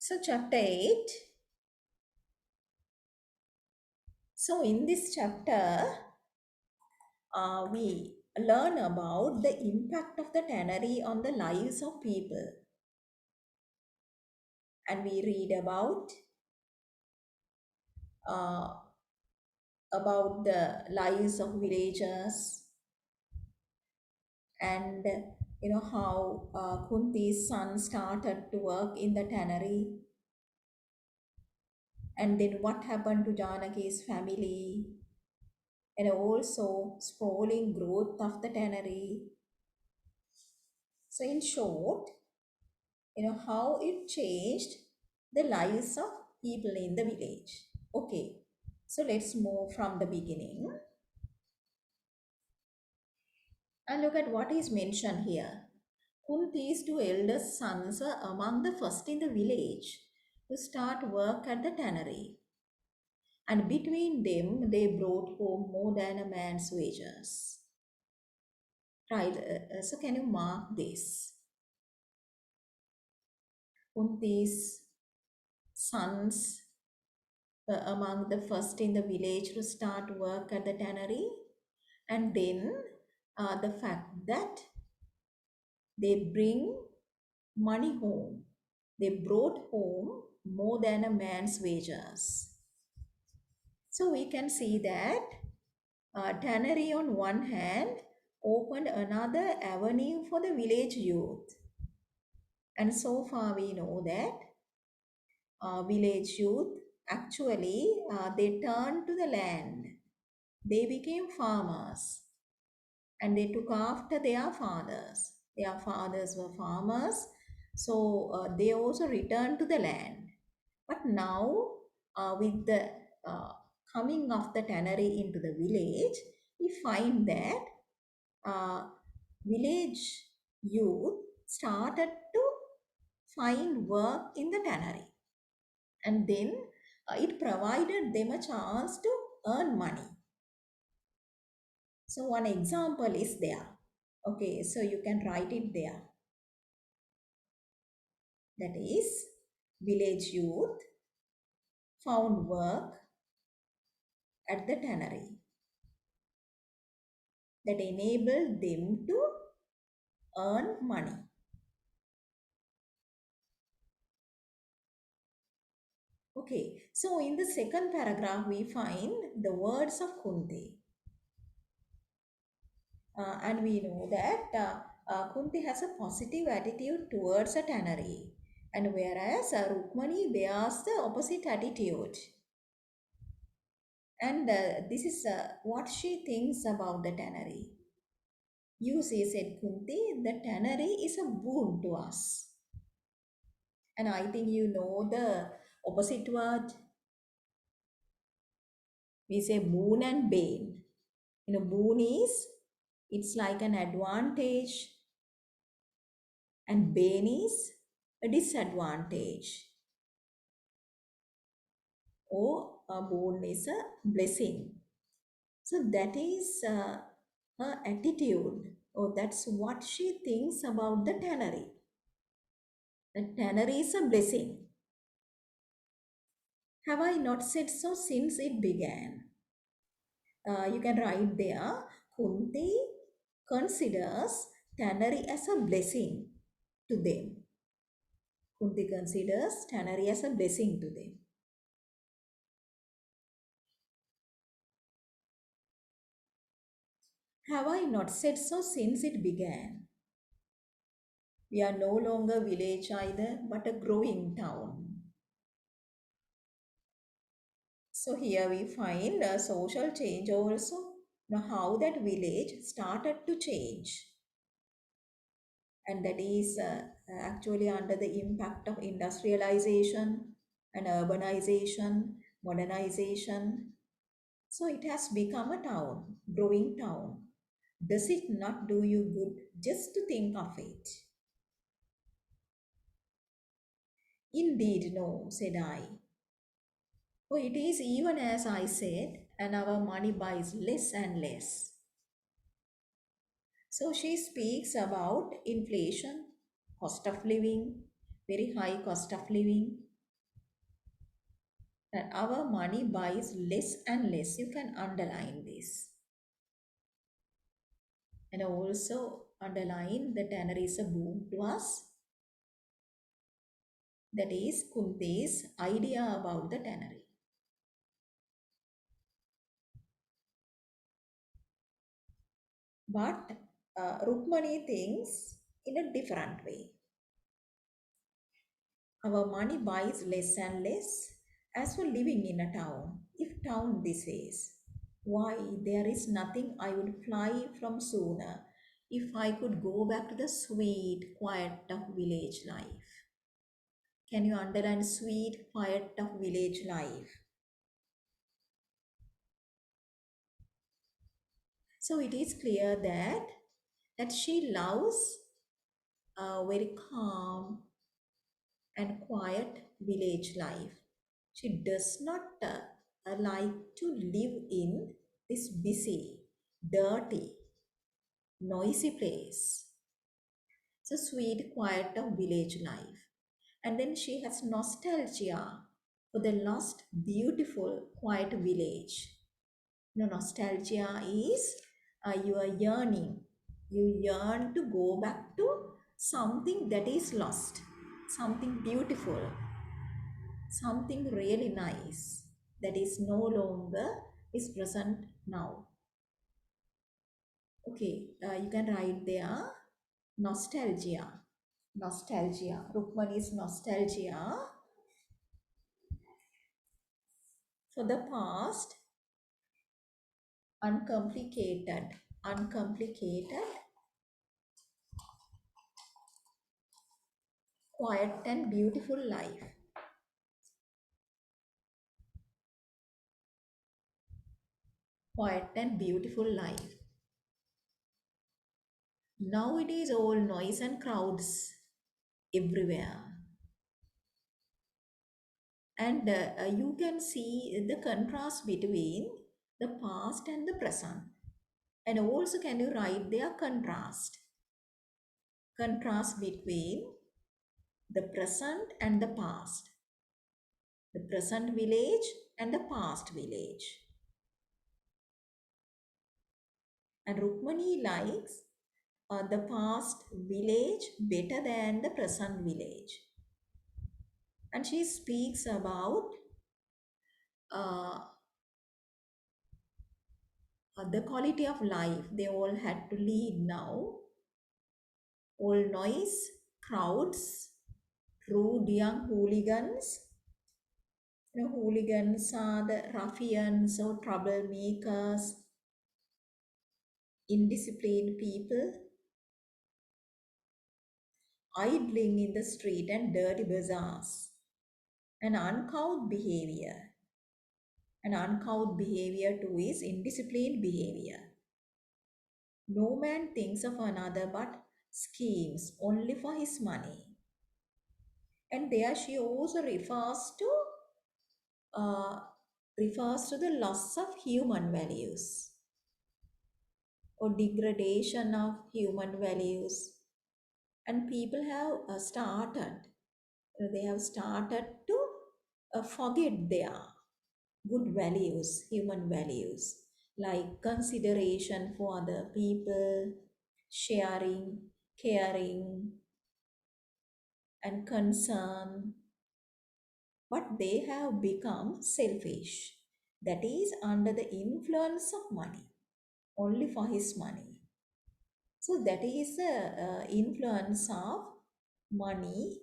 So, chapter 8. So, in this chapter, we learn about the impact of the tannery on the lives of people. And we read uh, about the lives of villagers and how Kunti's son started to work in the tannery, and then what happened to Janaki's family, and also sprawling growth of the tannery. So, in short, how it changed the lives of people in the village. Okay, so let's move from the beginning and look at what is mentioned here. Kunti's two eldest sons were among the first in the village to start work at the tannery, and between them they brought home more than a man's wages. Right, so can you mark this? Kunti's sons among the first in the village to start work at the tannery, and then the fact that they bring money home, they brought home more than a man's wages. So we can see that tannery on one hand opened another avenue for the village youth, and so far we know that village youth actually they turned to the land. They became farmers and they took after their fathers. Their fathers were farmers, so they also returned to the land. But now, with the uh, coming of the tannery into the village, we find that uh, village youth started to find work in the tannery, and then it provided them a chance to earn money. So one example is there. Okay, so you can write it there. That is, village youth found work at the tannery that enabled them to earn money. Okay, so in the second paragraph, we find the words of Kunti. And we know that Kunti has a positive attitude towards a tannery, and whereas Rukmani bears the opposite attitude. And this is what she thinks about the tannery. You see, said Kunti, the tannery is a boon to us. And I think you know the opposite word. We say boon and bane. Boon is, it's like an advantage, and bane is a disadvantage. Or a boon is a blessing. So that is her attitude. Oh, that's what she thinks about the tannery. The tannery is a blessing. Have I not said so since it began? You can write there, Kunti considers tannery as a blessing to them. Kunti considers tannery as a blessing to them. Have I not said so since it began? We are no longer village either, but a growing town. So here we find a social change also. Now how that village started to change. And that is actually under the impact of industrialization and urbanization, modernization. So it has become a town, growing town. Does it not do you good just to think of it? Indeed, no, said I. Oh, it is even as I said, and our money buys less and less. So she speaks about inflation, cost of living, very high cost of living. that our money buys less and less. You can underline this. And also underline the tannery is a boon to us. That is Kunti's idea about the tannery. But Rukmani thinks in a different way. Our money buys less and less as for living in a town. If town this is, why there is nothing I would fly from sooner if I could go back to the sweet quiet of village life. Can you underline sweet quiet of village life? So it is clear that she loves a very calm and quiet village life. She does not like to live in this busy, dirty, noisy place. It's a sweet, quiet of village life. And then she has nostalgia for the lost, beautiful, quiet village. You know, nostalgia is you are yearning. You yearn to go back to something that is lost, something beautiful, something really nice that is no longer is present now. Okay, you can write there nostalgia. Nostalgia. Rukmani's nostalgia for the past, uncomplicated, uncomplicated, quiet and beautiful life. Quiet and beautiful life. Now it is all noise and crowds everywhere. And you can see the contrast between the past and the present. And also, can you write their contrast? Contrast between the present and the past. The present village and the past village. And Rukmani likes the past village better than the present village. And she speaks about uh, the quality of life they all had to lead now. All noise, crowds, rude young hooligans. You know, hooligans are the ruffians or troublemakers, indisciplined people, idling in the street and dirty bazaars, and uncouth behavior. And uncouth behavior too is indisciplined behavior. No man thinks of another but schemes only for his money. And there she also uh, refers to the loss of human values or degradation of human values. And people have they have started to forget their good values, human values, like consideration for other people, sharing, caring, and concern. But they have become selfish. That is under the influence of money, only for his money. So that is the influence of money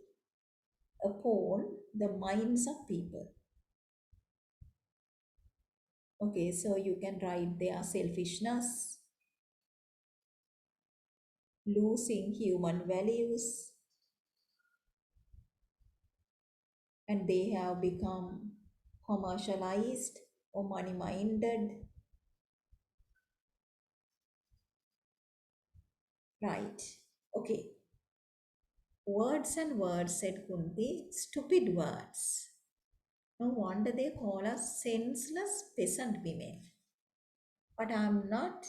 upon the minds of people. Okay, so you can write their selfishness, losing human values, and they have become commercialized or money minded. Right. Okay. Words and words, said Kunti, stupid words. No wonder they call us senseless peasant women. But I am not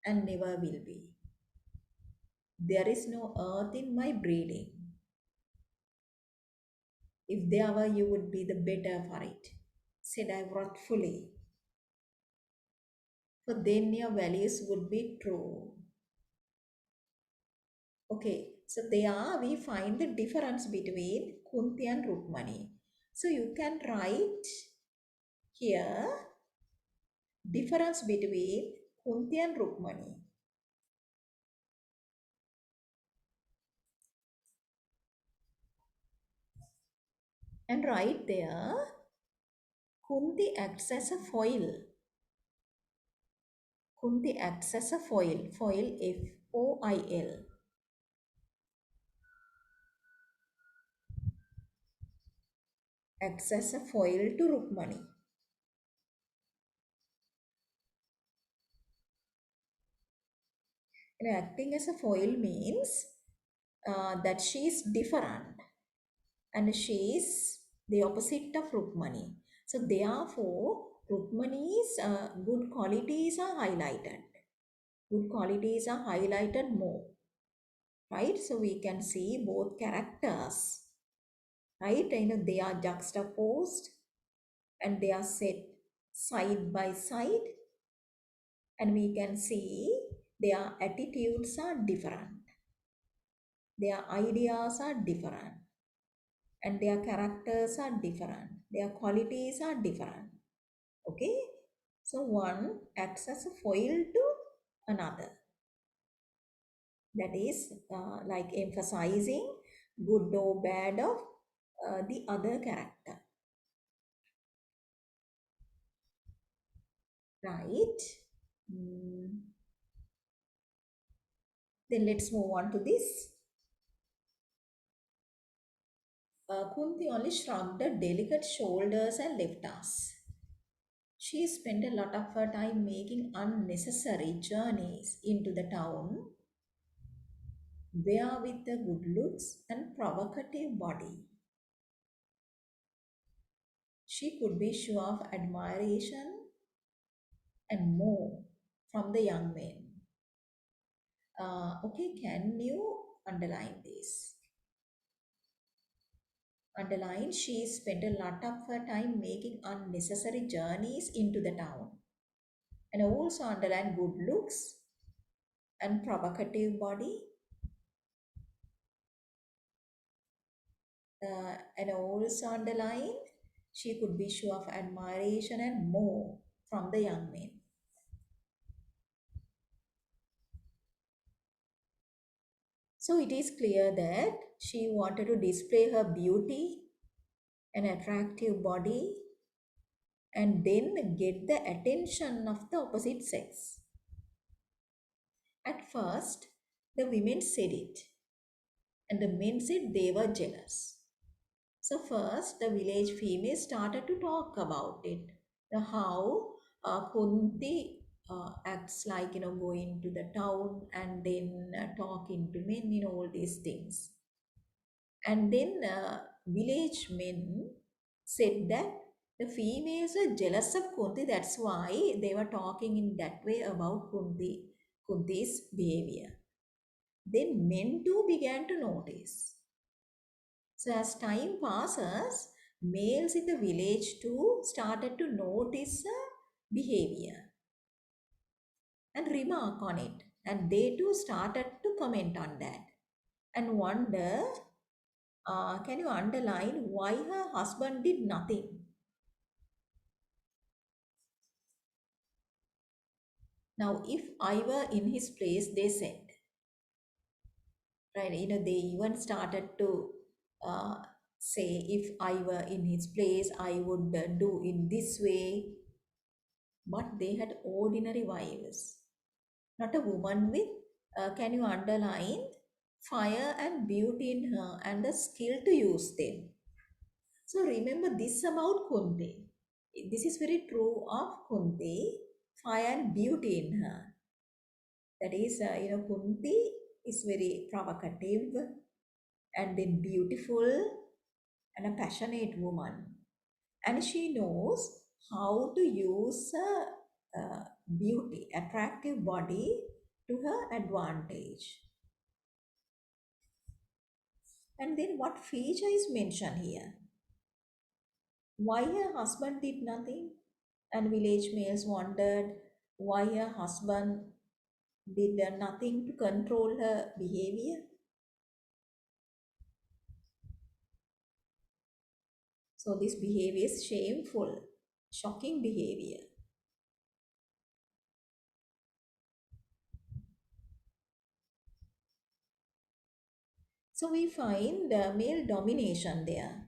and never will be. There is no earth in my breeding. If there were, you would be the better for it. said I wrathfully, for then your values would be true. Okay, so there we find the difference between Kunti and Rukmani. So you can write here difference between Kunti and Rukmani. And right there, Kunti acts as a foil. Kunti acts as a foil. Foil Foil. Acts as a foil to Rukmani. And acting as a foil means that she is different and she is the opposite of Rukmani. So therefore, Rukmani's good qualities are highlighted. Good qualities are highlighted more, right? So we can see both characters, right? They are juxtaposed and they are set side by side, and we can see their attitudes are different, their ideas are different, and their characters are different, their qualities are different. Okay, so one acts as a foil to another, that is like emphasizing good or bad of the other character, right? Mm. Then let's move on to this. Kunti only shrugged her delicate shoulders and left us. She spent a lot of her time making unnecessary journeys into the town, where with the good looks and provocative body, she could be sure of admiration and more from the young men. Okay, can you underline this? Underline, she spent a lot of her time making unnecessary journeys into the town. And also underline good looks and provocative body. And also underline, she could be sure of admiration and more from the young men. So it is clear that she wanted to display her beauty, an attractive body, and then get the attention of the opposite sex. At first, the women said it, and the men said they were jealous. So first, the village females started to talk about it. How Kunti acts like, going to the town and then talking to men, all these things. And then village men said that the females were jealous of Kunti. That's why they were talking in that way about Kunti's behavior. Then men too began to notice. So as time passes, males in the village too started to notice behavior and remark on it. And they too started to comment on that and wonder, can you underline why her husband did nothing? Now, if I were in his place, they said, right, they even started to uh, say, if I were in his place, I would do in this way. But they had ordinary wives, not a woman with, can you underline, fire and beauty in her and the skill to use them. So remember this about Kunti. This is very true of Kunti, fire and beauty in her. That is, Kunti is very provocative and then beautiful and a passionate woman. And she knows how to use beauty, attractive body to her advantage. And then what feature is mentioned here? why her husband did nothing. And village males wondered why her husband did nothing to control her behavior. So this behavior is shameful, shocking behavior. So we find male domination there.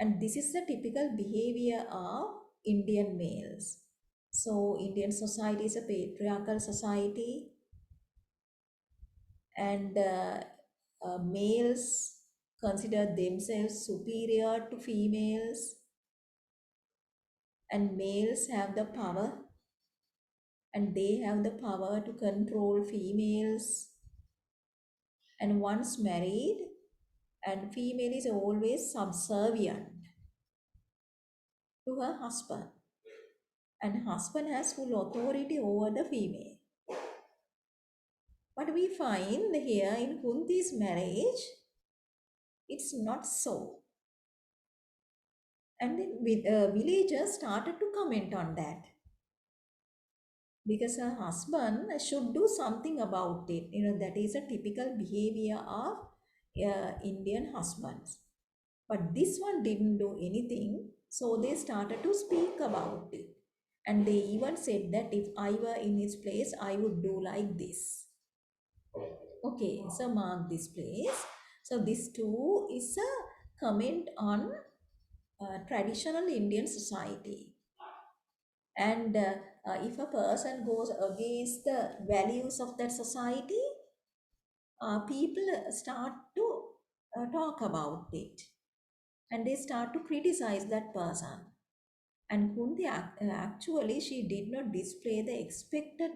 And this is the typical behavior of Indian males. So Indian society is a patriarchal society, and males consider themselves superior to females, and males have the power, and they have the power to control females. And once married, and female is always subservient to her husband, and husband has full authority over the female. But we find here in Kunti's marriage, it's not so. And then villagers started to comment on that because her husband should do something about it. That is a typical behavior of Indian husbands. But this one didn't do anything, so they started to speak about it. And they even said that if I were in his place, I would do like this. Okay, so mark this place. So this too is a comment on traditional Indian society. And if a person goes against the values of that society, people start to talk about it, and they start to criticize that person. And Kunti actually she did not display the expected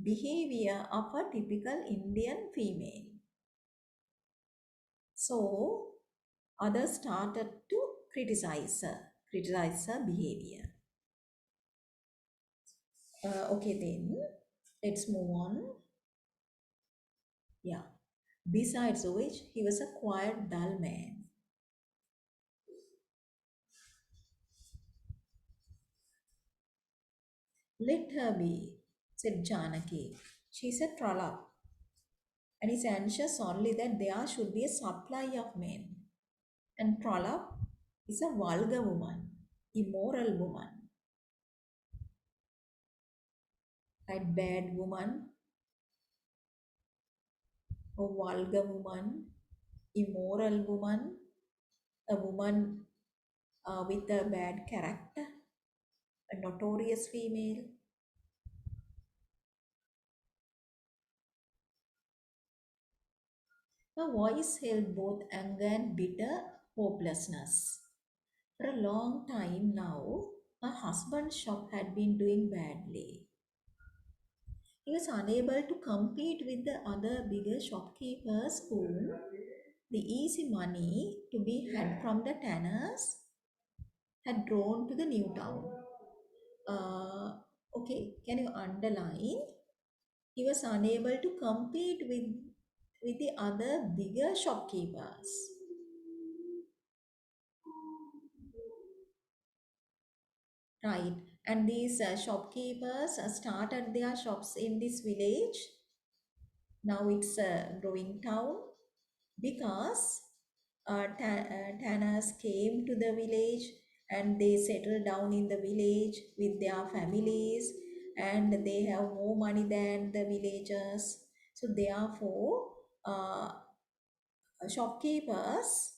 behavior of a typical Indian female. So others started to criticize her behavior. Okay, then let's move on. Yeah. Besides which, he was a quiet, dull man. Let her be, said Janaki. She's a trollop, and is anxious only that there should be a supply of men. And trollop is a vulgar woman, immoral woman, right? Bad woman, a vulgar woman, immoral woman, a woman with a bad character, a notorious female. Her voice held both anger and bitter hopelessness. For a long time now, her husband's shop had been doing badly. He was unable to compete with the other bigger shopkeepers whom the easy money to be had from the tanners had drawn to the new town. Okay, can you underline? He was unable to compete with the other bigger shopkeepers. Right. And these shopkeepers started their shops in this village. Now it's a growing town because tanners came to the village and they settled down in the village with their families, and they have more money than the villagers. So therefore, shopkeepers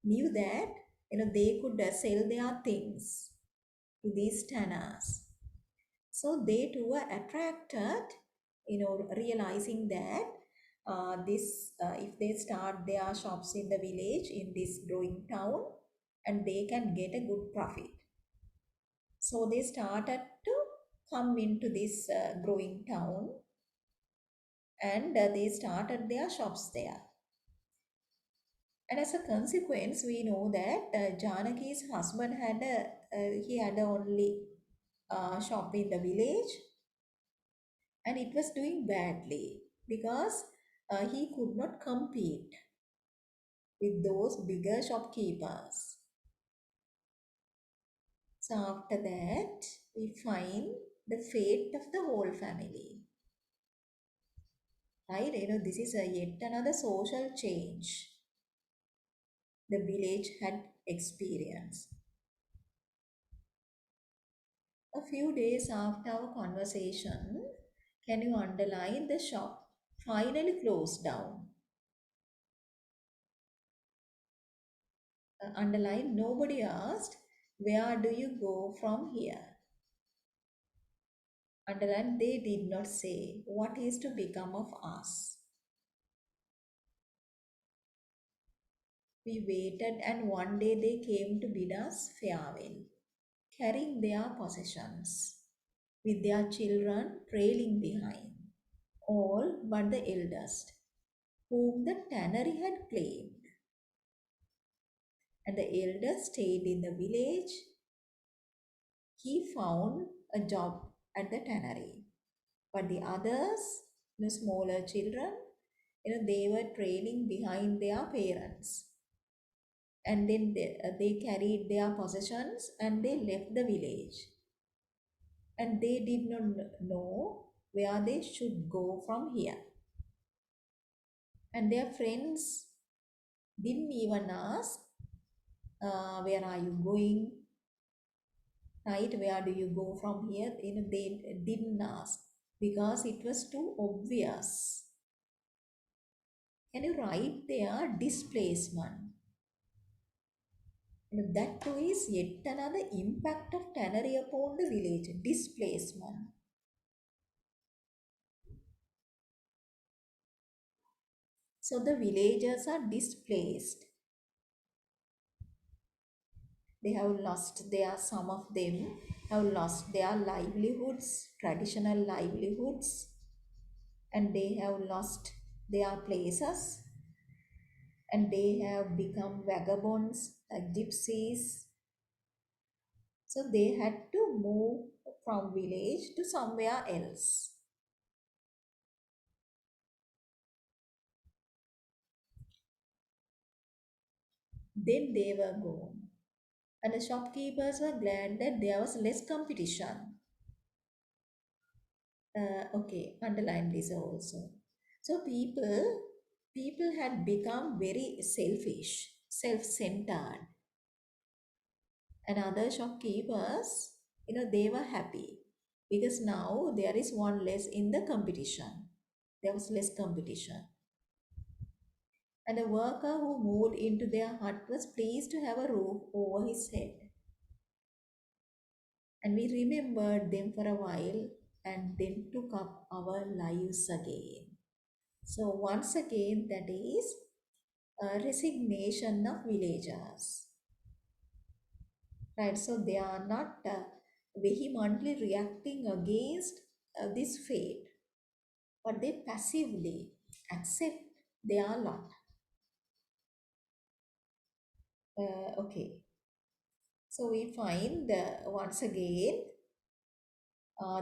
knew that they could sell their things to these tanners. So they too were attracted, realizing that if they start their shops in the village in this growing town, and they can get a good profit. So they started to come into this growing town, and they started their shops there. And as a consequence, we know that Janaki's husband he had only shop in the village, and it was doing badly because he could not compete with those bigger shopkeepers. So after that, we find the fate of the whole family. Right? This is a yet another social change the village had experienced. A few days after our conversation, can you underline the shop finally closed down? Underline nobody asked, where do you go from here? Underline they did not say what is to become of us. We waited and one day they came to bid us farewell, carrying their possessions, with their children trailing behind, all but the eldest, whom the tannery had claimed. And the eldest stayed in the village. He found a job at the tannery. But the others, the smaller children, they were trailing behind their parents. And then they carried their possessions and they left the village. And they did not know where they should go from here. And their friends didn't even ask, where are you going? Right? Where do you go from here? They didn't ask because it was too obvious. Can you write there displacement? That too is yet another impact of tannery upon the village. Displacement. So the villagers are displaced. They have lost their, some of them have lost their livelihoods, traditional livelihoods, and they have lost their places, and they have become vagabonds like gypsies. So they had to move from village to somewhere else. Then they were gone. And the shopkeepers were glad that there was less competition. Okay, underline this also. So people had become very selfish, self-centered. And other shopkeepers, they were happy because now there is one less in the competition. There was less competition. And the worker who moved into their hut was pleased to have a roof over his head. And we remembered them for a while and then took up our lives again. So, once again, that is a resignation of villagers. Right? So, they are not vehemently reacting against this fate, but they passively accept their lot. Okay. So, we find once again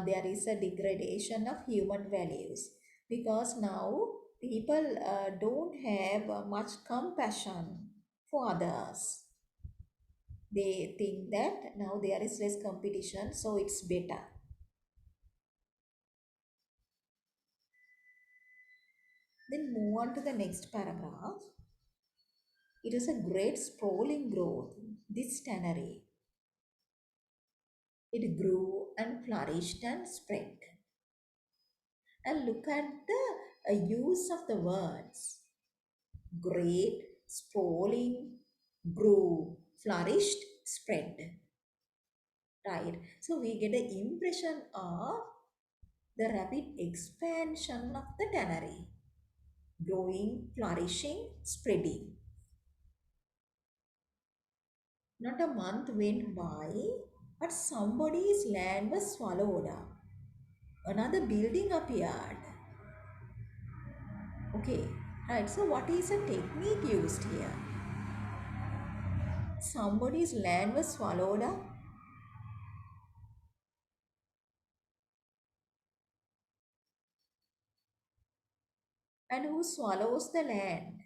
there is a degradation of human values because now people don't have much compassion for others. They think that now there is less competition, so it's better. Then move on to the next paragraph. It is a great sprawling growth, this tannery. It grew and flourished and spread. And look at the use of the words. Great, sprawling, grew, flourished, spread. Right? So we get the impression of the rapid expansion of the tannery, growing, flourishing, spreading. Not a month went by, but somebody's land was swallowed up. Another building appeared. Okay, right. So what is a technique used here? Somebody's land was swallowed up. And who swallows the land?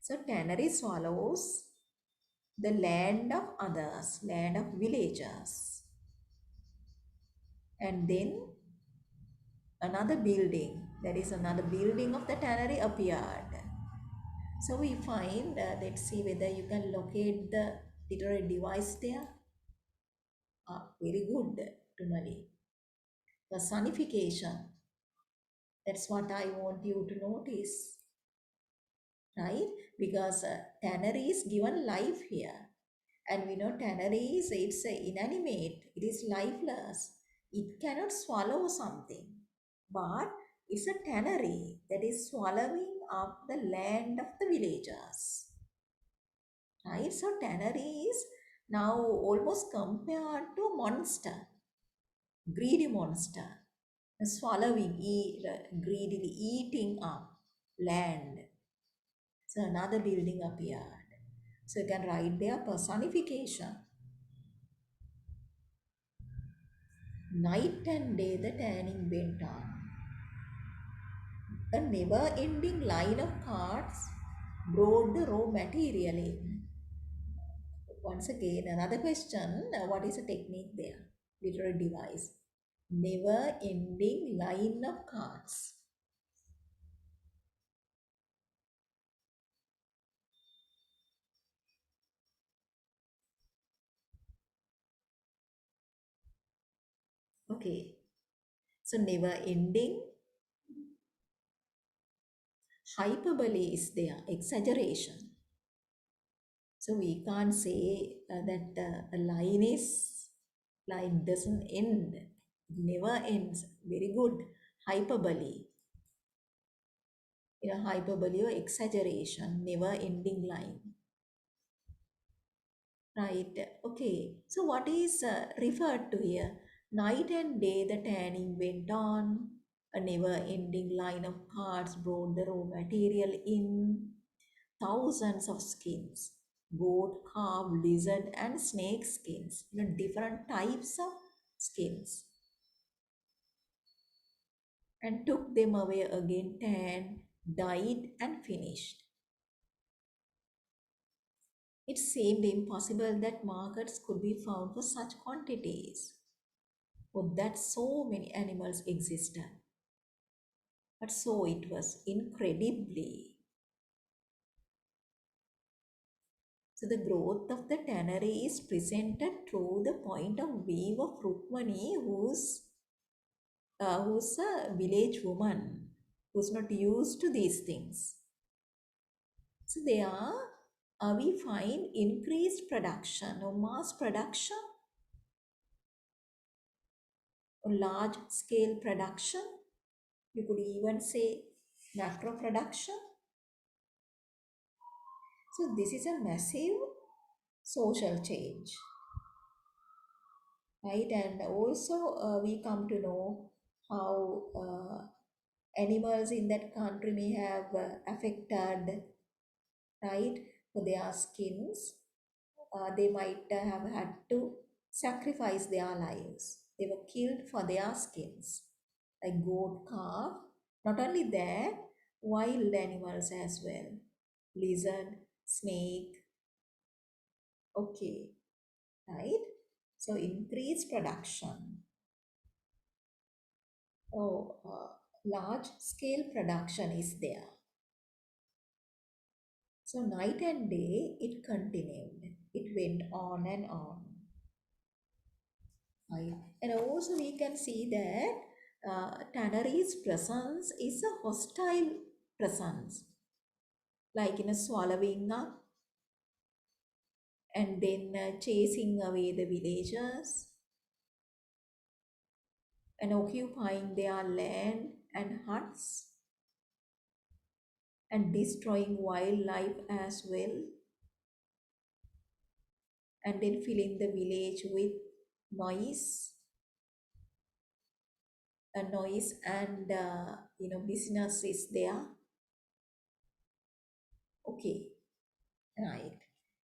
So tannery swallows the land of others, land of villagers. And then another building, that is another building of the tannery appeared. So we find, let's see whether you can locate the literary device there. Very good, Tunali. Personification. That's what I want you to notice, right? Because tannery is given life here. And we know tannery is, it's inanimate, it is lifeless. It cannot swallow something. But it's a tannery that is swallowing up the land of the villagers. Right? So tannery is now almost compared to a monster, greedy monster, swallowing, greedily eating up land. So another building appeared. So you can write there personification. Night and day the tanning went on. A never ending line of carts brought the raw material in. Once again, another question, what is the technique there? Literary device. Never ending line of carts. Okay. So never ending, hyperbole is there, exaggeration. So we can't say that a line doesn't end, never ends. Very good. Hyperbole, hyperbole or exaggeration, never ending line. Right. Okay. So what is referred to here? Night and day the tanning went on. A never ending line of carts brought the raw material in. Thousands of skins, goat, calf, lizard, and snake skins, different types of skins, and took them away again, tanned, dyed, and finished. It seemed impossible that markets could be found for such quantities, or that so many animals existed. But so it was, incredibly. So the growth of the tannery is presented through the point of view of Rukmani, who's a village woman who's not used to these things. So we find increased production or mass production or large scale production. You could even say macro production. So this is a massive social change, right? And also we come to know how animals in that country may have affected, right, for their skins. They might have had to sacrifice their lives. They were killed for their skins, like goat, calf. Not only that, wild animals as well, lizard, snake. Okay, right? So increased production. Oh, large scale production is there. So night and day it continued. It went on and on. Right. And also we can see that tannery's presence is a hostile presence, like in a swallowing up and then chasing away the villagers and occupying their land and huts and destroying wildlife as well, and then filling the village with noise, a noise and business is there. Okay. Right.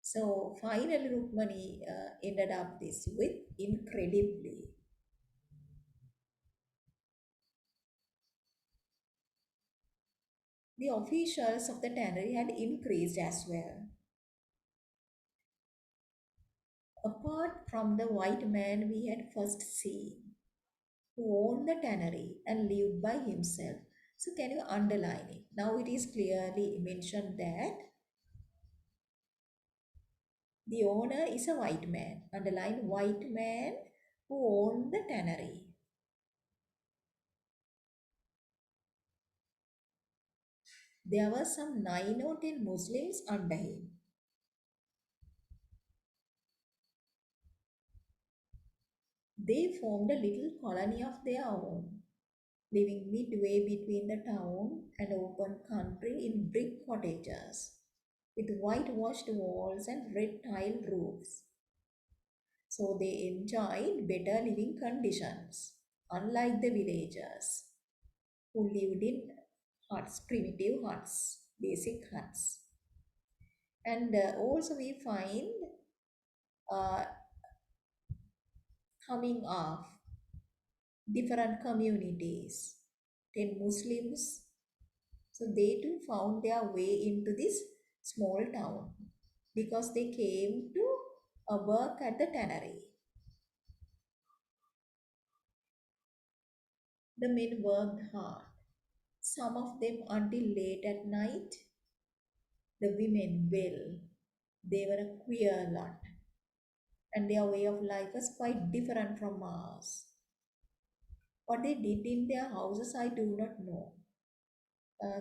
So finally, Rukmani ended up this with incredibly. The officials of the tannery had increased as well. Apart from the white man we had first seen, who owned the tannery and lived by himself. So can you underline it? Now it is clearly mentioned that the owner is a white man. Underline white man who owned the tannery. There were some 9 or 10 Muslims under him. They formed a little colony of their own, living midway between the town and open country in brick cottages with whitewashed walls and red tile roofs. So they enjoyed better living conditions, unlike the villagers who lived in huts, primitive huts, basic huts. And also we find uh, coming of different communities, 10 Muslims. So they too found their way into this small town because they came to work at the tannery. The men worked hard, some of them until late at night. The women, well, they were a queer lot, and their way of life was quite different from ours. What they did in their houses, I do not know.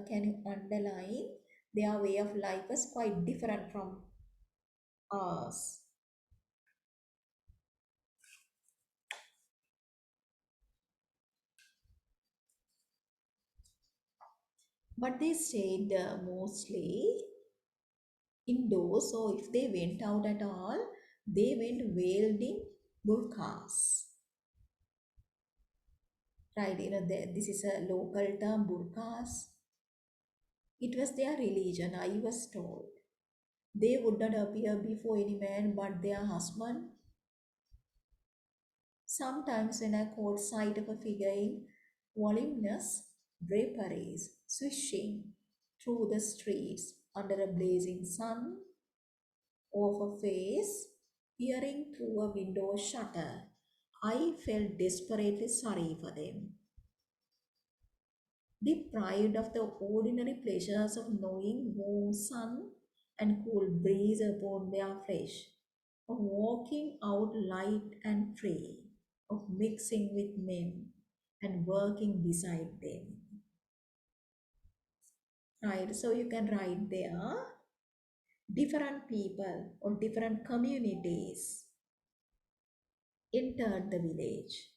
Can you underline? Their way of life was quite different from ours. But they stayed mostly indoors, so if they went out at all, they went veiled in burqas. Right, this is a local term, burqas. It was their religion, I was told. They would not appear before any man but their husband. Sometimes, when I caught sight of a figure in voluminous draperies swishing through the streets under a blazing sun, of a face peering through a window shutter, I felt desperately sorry for them, deprived of the ordinary pleasures of knowing warm sun and cool breeze upon their flesh, of walking out light and free, of mixing with men and working beside them. Right, so you can write there different people or different communities entered the village.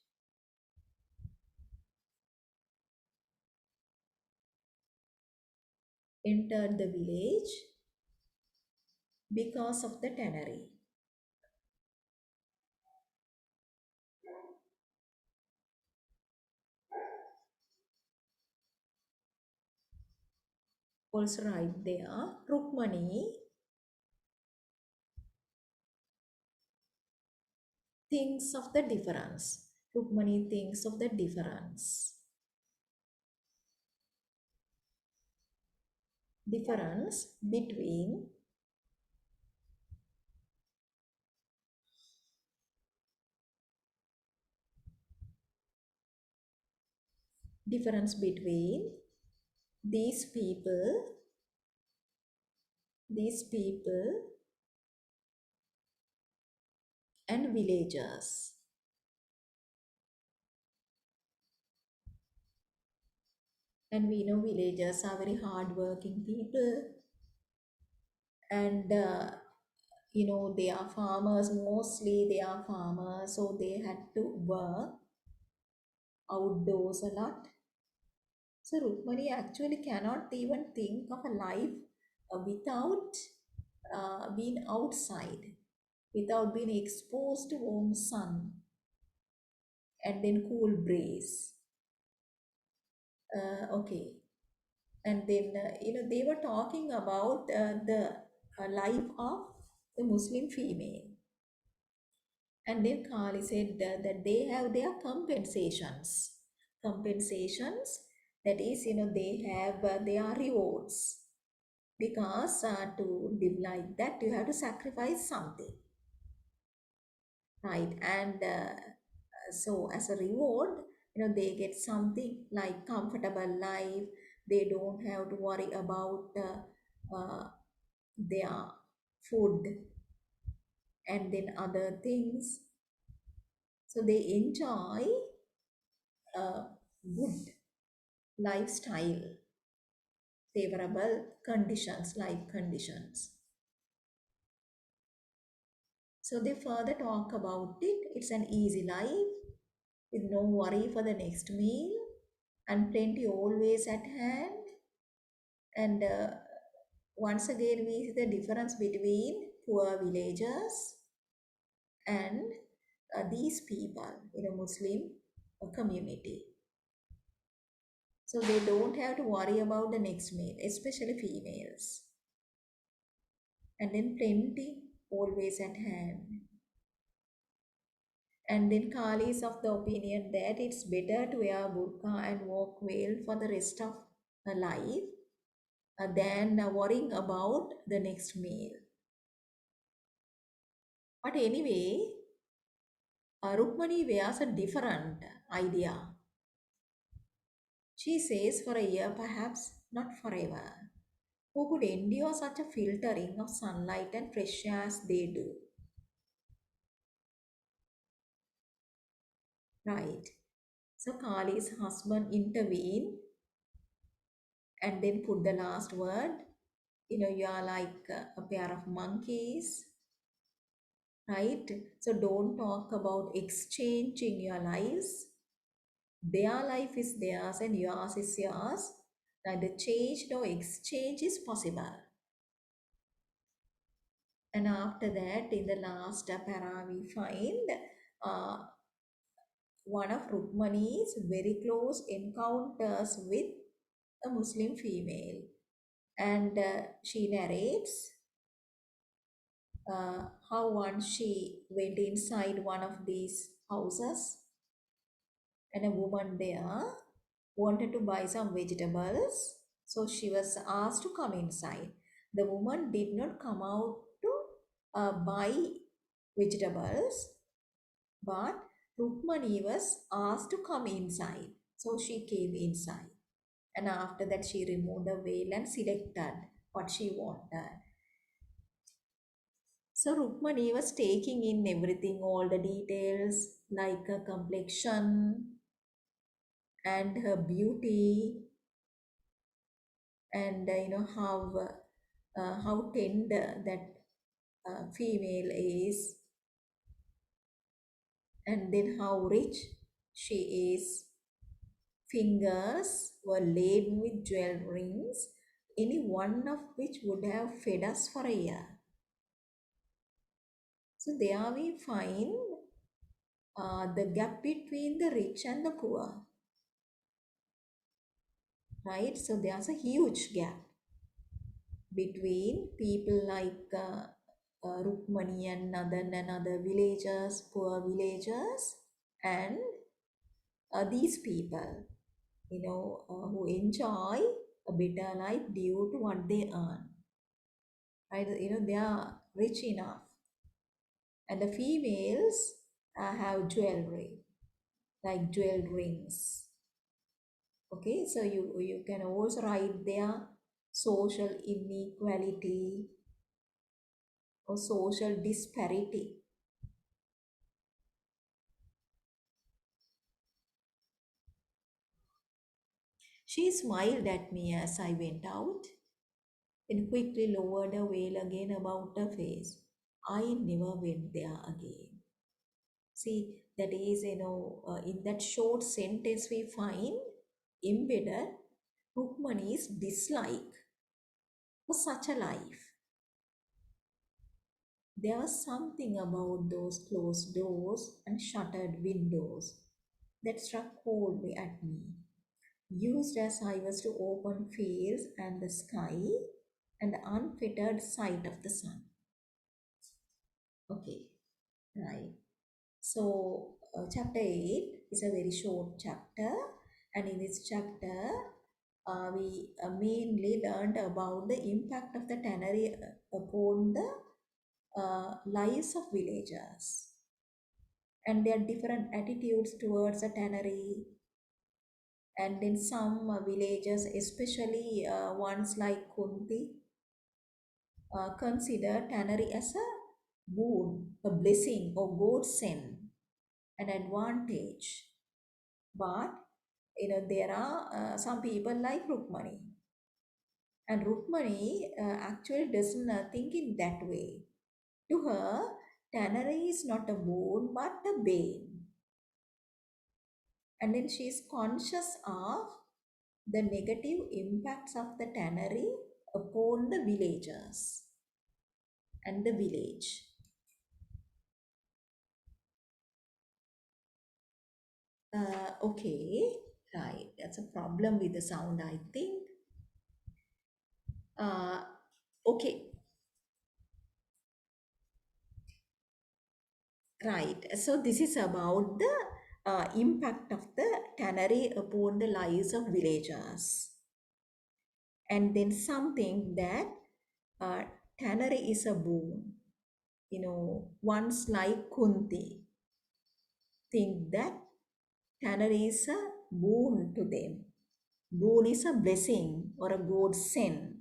Entered the village because of the tannery. Also right there, Rukmani thinks of the difference. Rukmani thinks of the difference. Difference between difference between these people, these people and villagers. And we know villagers are very hardworking people, and they are farmers, mostly they are farmers, so they had to work outdoors a lot. So Rukmani actually cannot even think of a life without being outside, without being exposed to warm sun and then cool breeze. Okay, and then they were talking about the life of the Muslim female. And then Kali said that they have their compensations. Compensations That is, they have their rewards, because to live like that, you have to sacrifice something, right? And so, as a reward, they get something like comfortable life. They don't have to worry about their food and then other things. So they enjoy a good lifestyle, favorable conditions, life conditions. So they further talk about it. It's an easy life with no worry for the next meal and plenty always at hand. And once again, we see the difference between poor villagers and these people in a Muslim community. So they don't have to worry about the next meal, especially females. And then plenty always at hand. And then Kali is of the opinion that it's better to wear burqa and walk veil for the rest of her life than worrying about the next meal. But anyway, Rukmani wears a different idea. She says for a year, perhaps not forever. Who could endure such a filtering of sunlight and fresh air as they do? Right. So Kali's husband intervened and then put the last word. You are like a pair of monkeys, right? So don't talk about exchanging your lives. Their life is theirs and yours is yours. Neither change nor exchange is possible. And after that, in the last para, we find uh, one of Rukmani's very close encounters with a Muslim female. And she narrates how once she went inside one of these houses and a woman there wanted to buy some vegetables. So she was asked to come inside. The woman did not come out to buy vegetables, but Rukmani was asked to come inside. So she came inside. And after that, she removed the veil and selected what she wanted. So Rukmani was taking in everything, all the details like her complexion and her beauty, and how tender that female is, and then how rich she is. Fingers were laden with jewel rings, any one of which would have fed us for a year. So there we find the gap between the rich and the poor, right? So there's a huge gap between people like Rukmani and Nadan and other villagers, poor villagers, and these people, who enjoy a better life due to what they earn, right? They are rich enough, and the females have jewelry, like jewel rings. Okay, so you can also write there social inequality or social disparity. She smiled at me as I went out, then quickly lowered her veil again about her face. I never went there again. See, that is, in that short sentence we find embedded Rukmani's dislike for such a life. There was something about those closed doors and shuttered windows that struck coldly at me, used as I was to open fields and the sky and the unfettered sight of the sun. Okay, right. So, chapter 8 is a very short chapter, And in this chapter, we mainly learned about the impact of the tannery upon the lives of villagers and their different attitudes towards the tannery. And in some villages, especially ones like Kunti, consider tannery as a boon, a blessing, or God sent, an advantage. But there are some people like Rukmani, and Rukmani actually doesn't think in that way. To her, tannery is not a boon but a bane. And then she is conscious of the negative impacts of the tannery upon the villagers and the village. Okay, right. That's a problem with the sound, I think. Uh, okay, right. So this is about the impact of the tannery upon the lives of villagers. And then something that uh, tannery is a boon. Ones like Kunti think that tannery is a boon to them. Boon is a blessing or a God sent.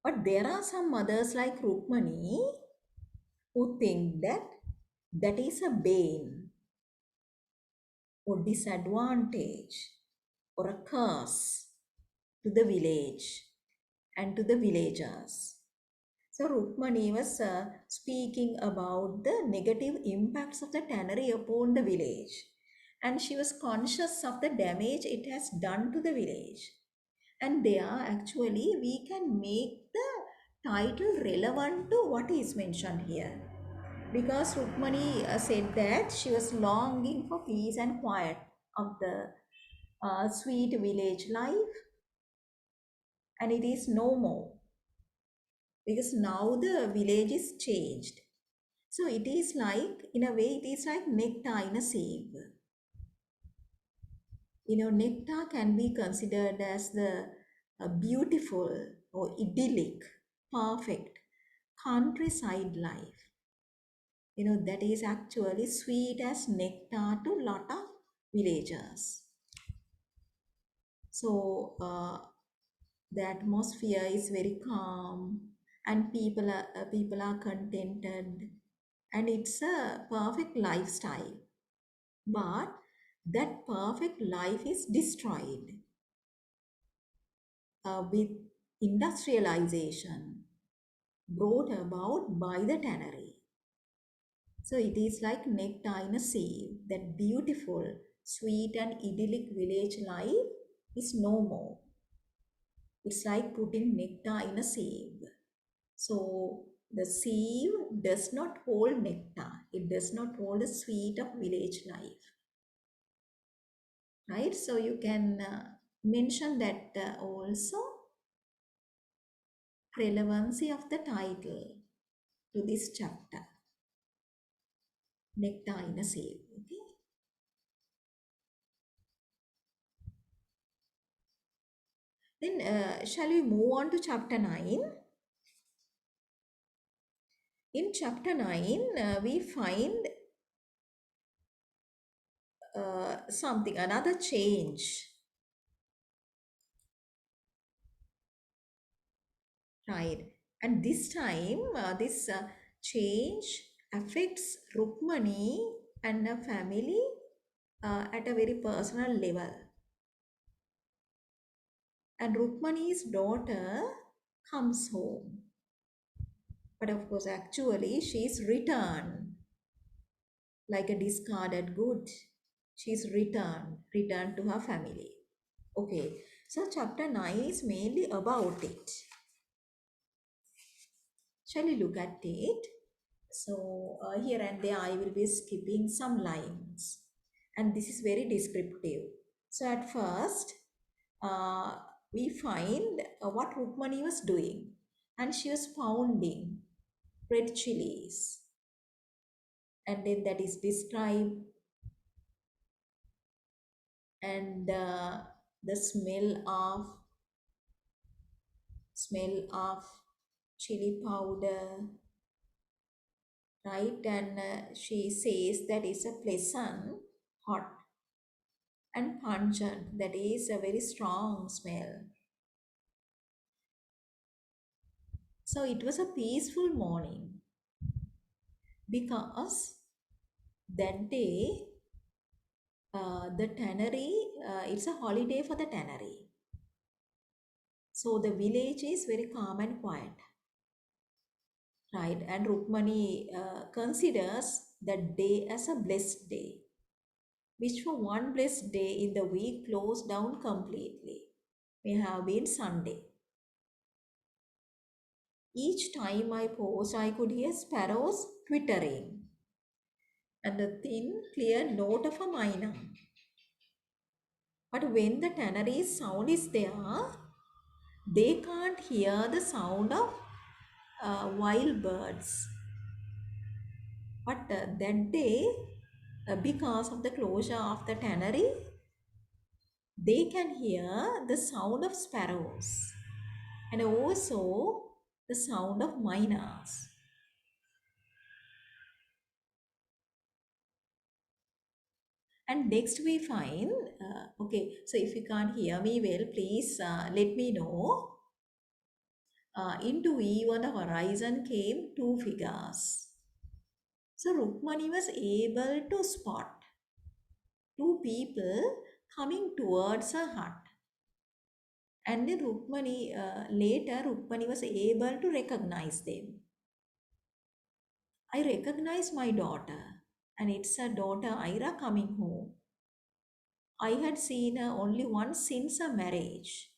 But there are some mothers like Rukmani who think that that is a bane or disadvantage or a curse to the village and to the villagers. So Rukmani was speaking about the negative impacts of the tannery upon the village, and she was conscious of the damage it has done to the village. And there actually we can make the title relevant to what is mentioned here, because Rukmani said that she was longing for peace and quiet of the sweet village life, and it is no more because now the village is changed. So it is like, in a way, it is like nectar in a sieve. Nectar can be considered as the beautiful or idyllic, perfect countryside life. That is actually sweet as nectar to lot of villagers. So the atmosphere is very calm, and people are contented, and it's a perfect lifestyle. But that perfect life is destroyed with industrialization brought about by the tannery. So it is like nectar in a sieve. That beautiful, sweet, and idyllic village life is no more. It's like putting nectar in a sieve. So the sieve does not hold nectar. It does not hold the sweet of village life. Right? So you can mention that also, relevancy of the title to this chapter, Nectar in a Sieve. Okay. Then shall we move on to chapter 9? In chapter 9, we find something, another change, right? And this time, this change affects Rukmani and her family at a very personal level. And Rukmani's daughter comes home. But of course, actually, she's returned like a discarded good. She's returned to her family. Okay, so chapter 9 is mainly about it. Shall we look at it? So, here and there, I will be skipping some lines, and this is very descriptive. So, at first, uh, we find what Rukmani was doing, and she was pounding red chilies, and then that is described and the smell of chili powder, right? And she says that is a pleasant, hot, and pungent. That is a very strong smell. So it was a peaceful morning because that day the tannery, it's a holiday for the tannery. So the village is very calm and quiet, right? And Rukmani considers that day as a blessed day, which for one blessed day in the week closed down completely. May have been Sunday. Each time I paused, I could hear sparrows twittering and the thin, clear note of a myna. But when the tannery sound is there, they can't hear the sound of wild birds. But that day, because of the closure of the tannery, they can hear the sound of sparrows and also the sound of mynas. And next we find, okay, so if you can't hear me well, please let me know. Into view on the horizon came two figures. So Rukmani was able to spot two people coming towards her hut. And then later Rukmani was able to recognize them. I recognize my daughter, and it's her daughter Ira coming home. I had seen her only once since her marriage,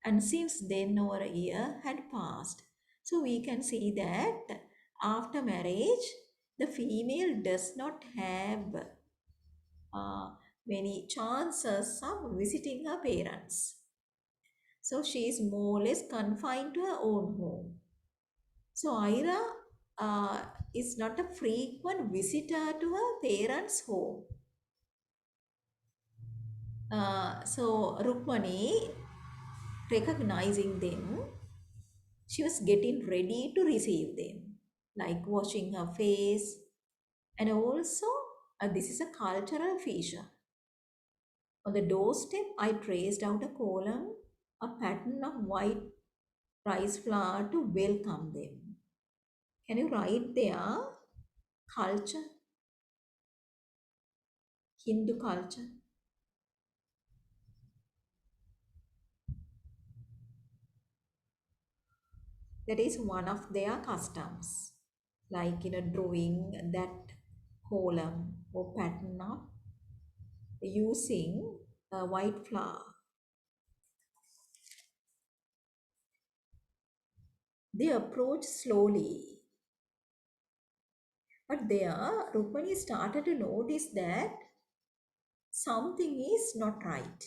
and since then over a year had passed. So we can see that after marriage, the female does not have uh, many chances of visiting her parents. So she is more or less confined to her own home. So Ira uh, is not a frequent visitor to her parents' home. So Rukmani, recognizing them, she was getting ready to receive them, like washing her face. And also, this is a cultural feature. On the doorstep, I traced out a column, a pattern of white rice flour to welcome them. Can you write there? Culture, Hindu culture. That is one of their customs. Like drawing that column or pattern of using white flour. They approach slowly, but there Rukmani started to notice that something is not right.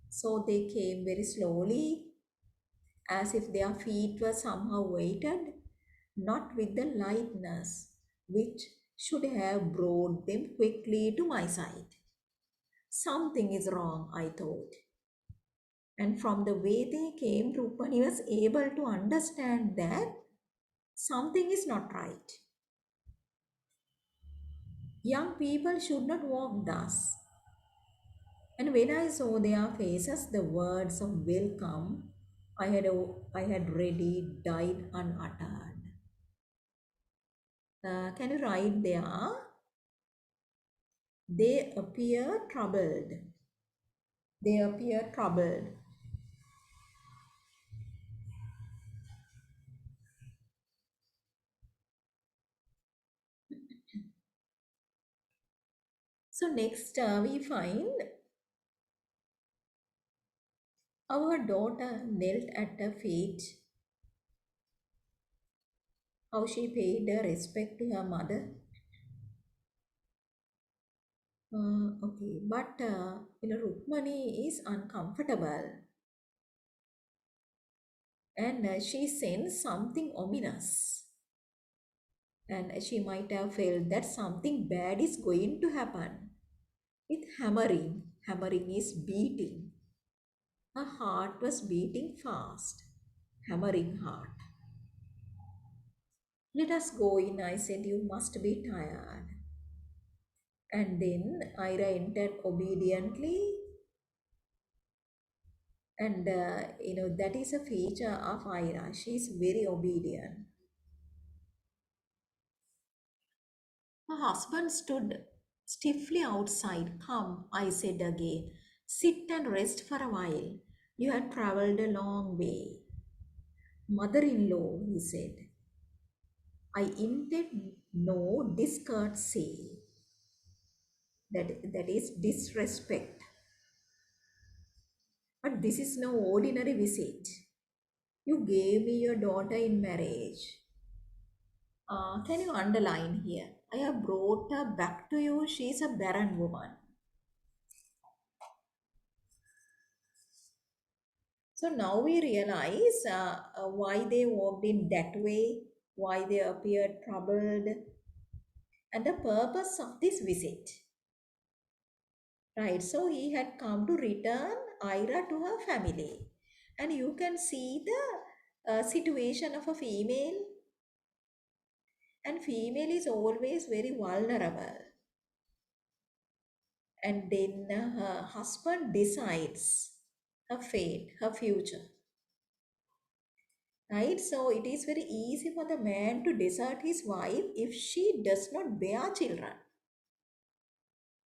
So they came very slowly, as if their feet were somehow weighted, not with the lightness which should have brought them quickly to my side. Something is wrong, I thought. And from the way they came, Rupani was able to understand that something is not right. Young people should not walk thus. And when I saw their faces, the words of welcome I had ready died unuttered. Can you write there? They appear troubled. They appear troubled. So next we find our daughter knelt at her feet, how she paid her respect to her mother. Okay, but Rukmani is uncomfortable and she sensed something ominous. and she might have felt that something bad is going to happen. With hammering, hammering is beating. Her heart was beating fast, hammering heart. Let us go in, I said, you must be tired. And then Ira entered obediently, and that is a feature of Ira. She is very obedient. Her husband stood stiffly outside. Come, I said again. Sit and rest for a while. You have traveled a long way. Mother in law, he said, I intend no discourtesy. That is disrespect. But this is no ordinary visit. You gave me your daughter in marriage. Can you underline here? I have brought her back to you. She is a barren woman. So now we realize why they walked in that way, why they appeared troubled, and the purpose of this visit. Right, so he had come to return Ira to her family. And you can see the situation of a female, and female is always very vulnerable. And then her husband decides her fate, her future. Right, so it is very easy for the man to desert his wife if she does not bear children.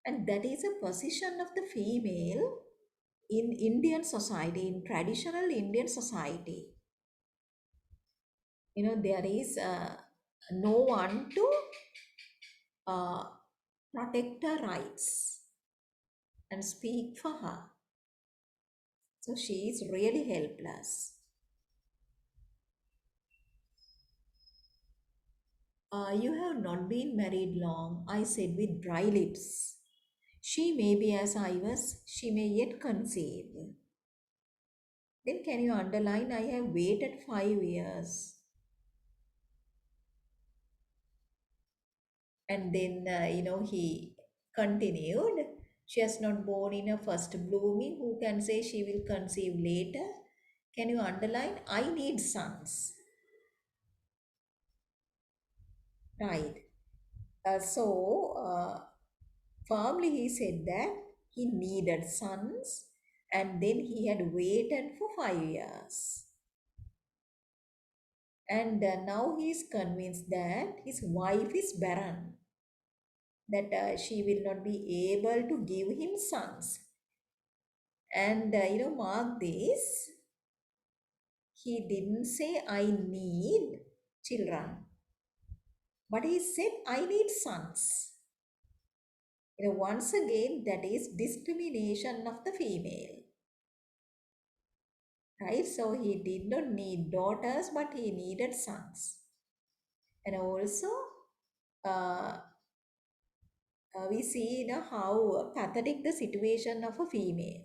And that is a position of the female in Indian society, in traditional Indian society. There is no one to uh, protect her rights and speak for her. So she is really helpless. You have not been married long, I said with dry lips. She may be as I was, she may yet conceive. Then can you underline, I have waited 5 years. And then, he continued, she has not born in her first blooming. Who can say she will conceive later? Can you underline, I need sons. Right. So, firmly he said that he needed sons, and then he had waited for 5 years. And now he is convinced that his wife is barren, that she will not be able to give him sons. And mark this, he didn't say I need children, but he said I need sons. Once again, that is discrimination of the female. Right? So he did not need daughters, but he needed sons. And also, uh, we see how pathetic the situation of a female.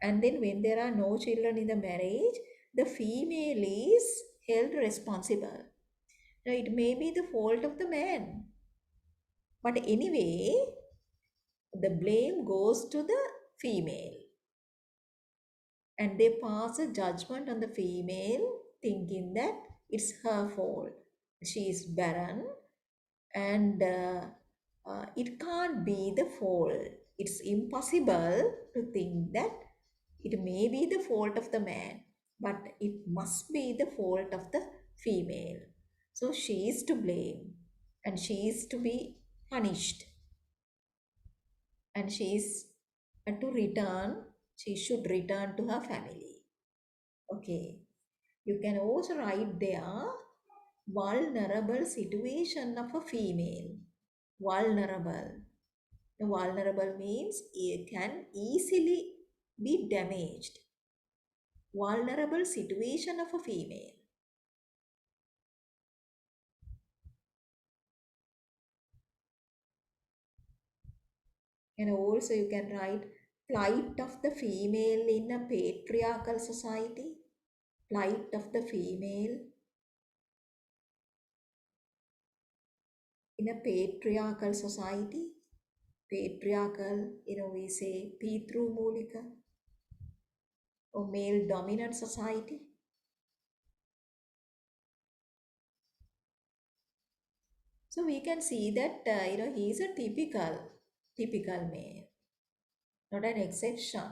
And then when there are no children in the marriage, the female is held responsible. Now it may be the fault of the man, but anyway, the blame goes to the female. And they pass a judgment on the female, thinking that it's her fault. She is barren, and it can't be the fault. It's impossible to think that it may be the fault of the man, but it must be the fault of the female. So she is to blame, and she is to be punished, and she is to return, she should return to her family. Okay, you can also write there vulnerable situation of a female. Vulnerable. The vulnerable means it can easily be damaged. Vulnerable situation of a female. And also you can write plight of the female in a patriarchal society. Plight of the female. in a patriarchal society, patriarchal, we say Pitru Mulika, or male dominant society. So we can see that, he is a typical male, not an exception.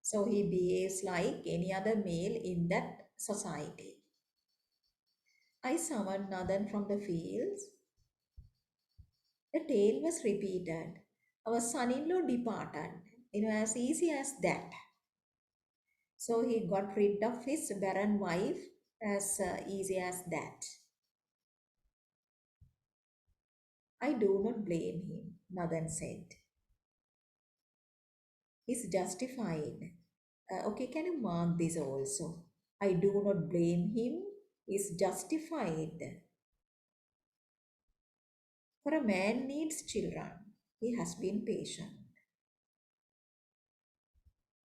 So he behaves like any other male in that society. I summoned Nadan from the fields. The tale was repeated. Our son-in-law departed, as easy as that. So he got rid of his barren wife as easy as that. I do not blame him, Nadan said. He's justified. Okay, can you mark this also? I do not blame him. He's justified. For a man needs children. He has been patient,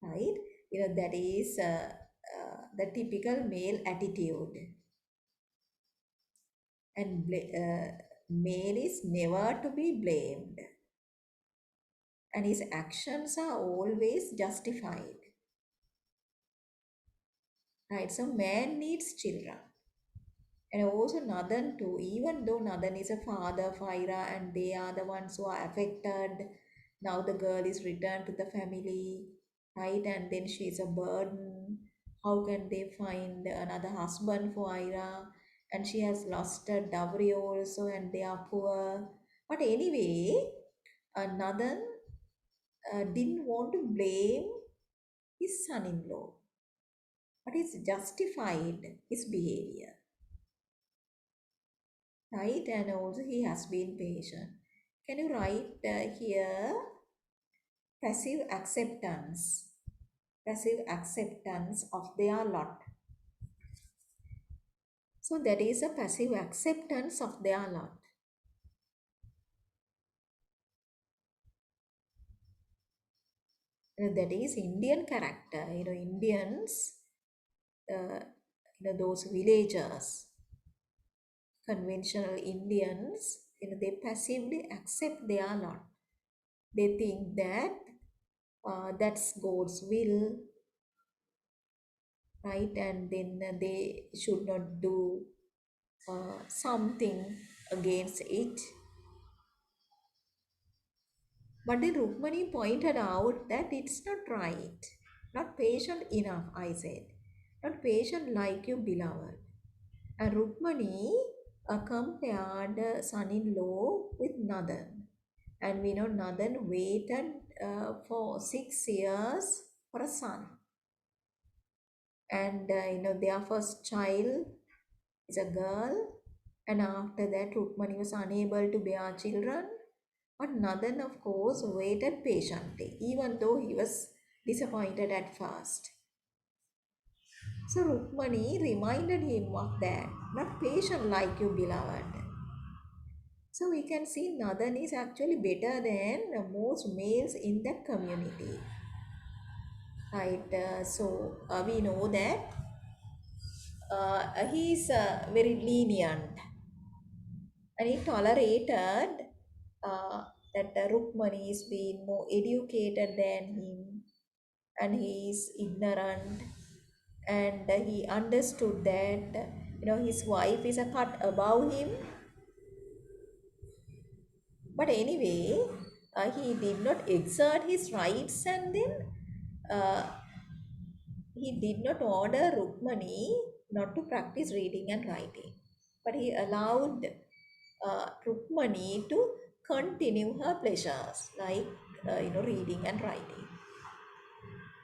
right? That is the typical male attitude. And male is never to be blamed. And his actions are always justified, right? So man needs children. And also Nadan too, even though Nadan is a father of Ira and they are the ones who are affected, now the girl is returned to the family, right? And then she is a burden. How can they find another husband for Ira? And she has lost her dowry also and they are poor. But anyway, Nadan didn't want to blame his son-in-law, but he's justified his behavior, right? And also he has been patient. Can you write here passive acceptance? Passive acceptance of their lot. So that is a passive acceptance of their lot. That is Indian character. Indians, those villagers, conventional Indians, they passively accept their lot. They think that that's God's will, right? And then they should not do something against it. But then Rukmani pointed out that it's not right, not patient enough, I said. Not patient like you, beloved. And Rukmani compared son-in-law with Nadan. And we know Nadan waited for 6 years for a son. And their first child is a girl. And after that, Rukmani was unable to bear children. But Nadan, of course, waited patiently, even though he was disappointed at first. So Rukmani reminded him of that, not patient like you, beloved. So we can see Nadan is actually better than most males in that community. Right, we know that he is very lenient and he tolerated that Rukmani is being more educated than him and he is ignorant and he understood that his wife is a cut above him. But anyway, he did not exert his rights and then uh, he did not order Rukmani not to practice reading and writing, but he allowed Rukmani to continue her pleasures like reading and writing.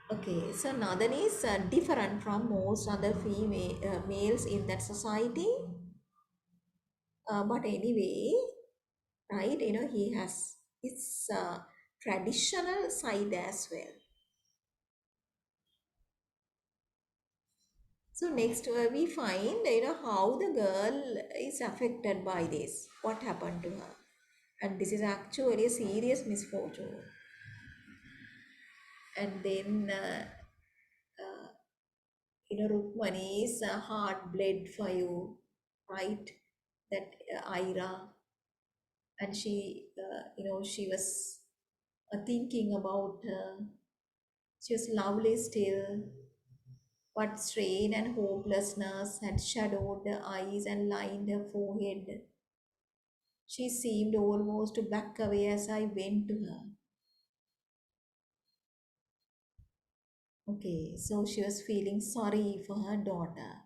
Okay, so Nadan is different from most other female males in that society. But anyway, right? He has his traditional side as well. So next we find how the girl is affected by this. What happened to her? And this is actually a serious misfortune. And then Rukmani's heart bled for you, right? that Ira, and she was thinking about she was lovely still, but strain and hopelessness had shadowed her eyes and lined her forehead. She seemed almost to back away as I went to her. Okay, so she was feeling sorry for her daughter.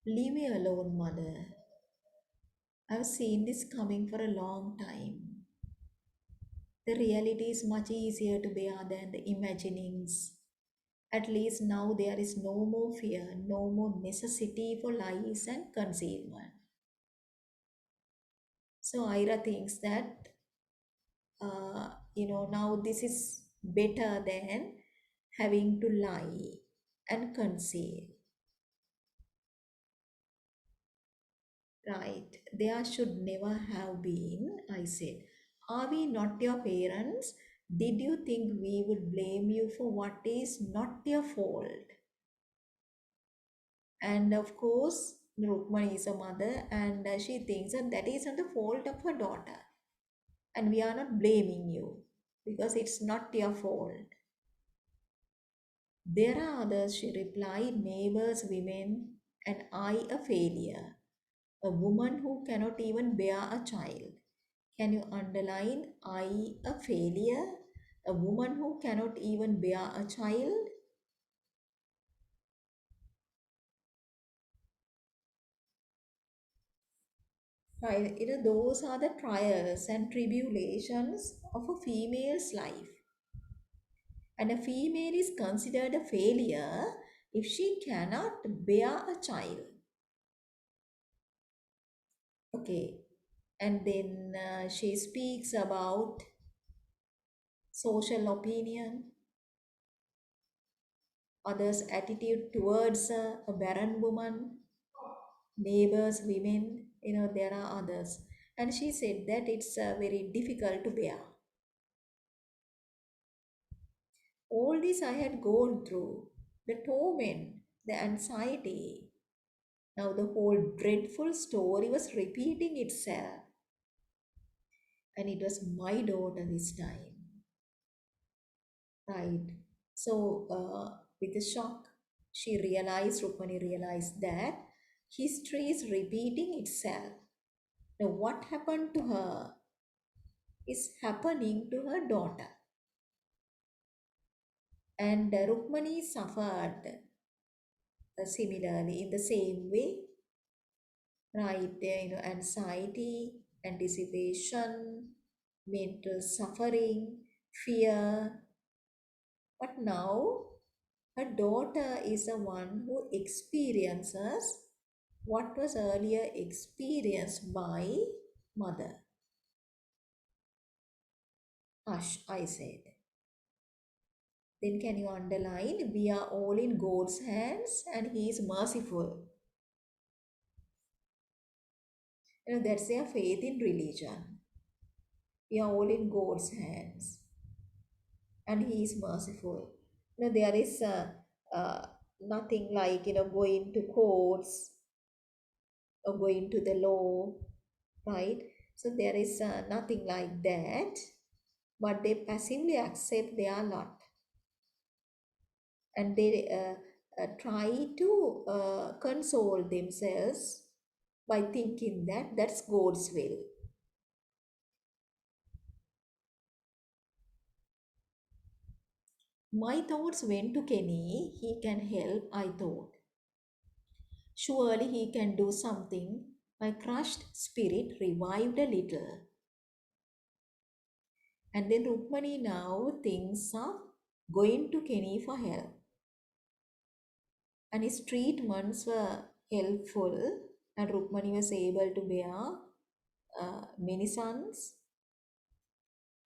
Leave me alone, mother. I've seen this coming for a long time. The reality is much easier to bear than the imaginings. At least now there is no more fear, no more necessity for lies and concealment. So Ira thinks that, now this is better than having to lie and conceal. Right, there should never have been, I said. Are we not your parents? Did you think we would blame you for what is not your fault? And of course, Rukmani is a mother, and she thinks that that is not the fault of her daughter. And we are not blaming you because it's not your fault. There are others, she replied, neighbors, women, and I a failure. A woman who cannot even bear a child. Can you underline I a failure? A woman who cannot even bear a child? Right, those are the trials and tribulations of a female's life. And a female is considered a failure if she cannot bear a child. Okay, and then she speaks about social opinion, others' attitude towards a barren woman, neighbors, women, there are others. And she said that it's very difficult to bear. All this I had gone through, the torment, the anxiety. Now the whole dreadful story was repeating itself, and it was my daughter this time. Right. So, with a shock, Rukmani realized that history is repeating itself. Now, what happened to her is happening to her daughter. And Rukmani suffered similarly in the same way, right? Anxiety, anticipation, mental suffering, fear. But now her daughter is the one who experiences what was earlier experienced by mother. Hush, I said. Then can you underline? We are all in God's hands and He is merciful. That's their faith in religion. We are all in God's hands and He is merciful. There is uh, nothing like, going to courts or going to the law, right? So there is nothing like that, but they passively accept their lot, and they try to console themselves by thinking that that's God's will. My thoughts went to Kenny. He can help, I thought. Surely he can do something. My crushed spirit revived a little. And then Rukmani now thinks of going to Kenny for help. And his treatments were helpful, and Rukmani was able to bear many sons.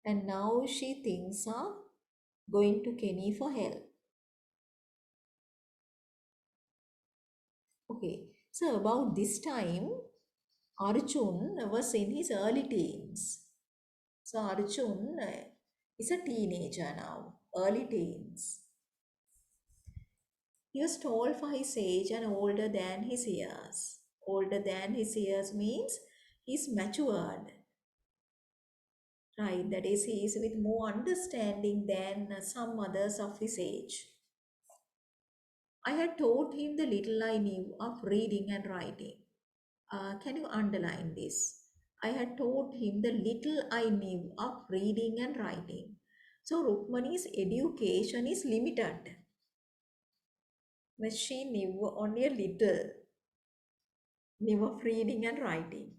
And now she thinks of going to Kenny for help. Okay, so about this time, Arjun was in his early teens. So Arjun is a teenager now, early teens. He was tall for his age and older than his years. Older than his years means he's matured, right? That is, he is with more understanding than some others of his age. I had taught him the little I knew of reading and writing. Can you underline this? I had taught him the little I knew of reading and writing. So Rukmani's education is limited. But she knew only a little, knew of reading and writing.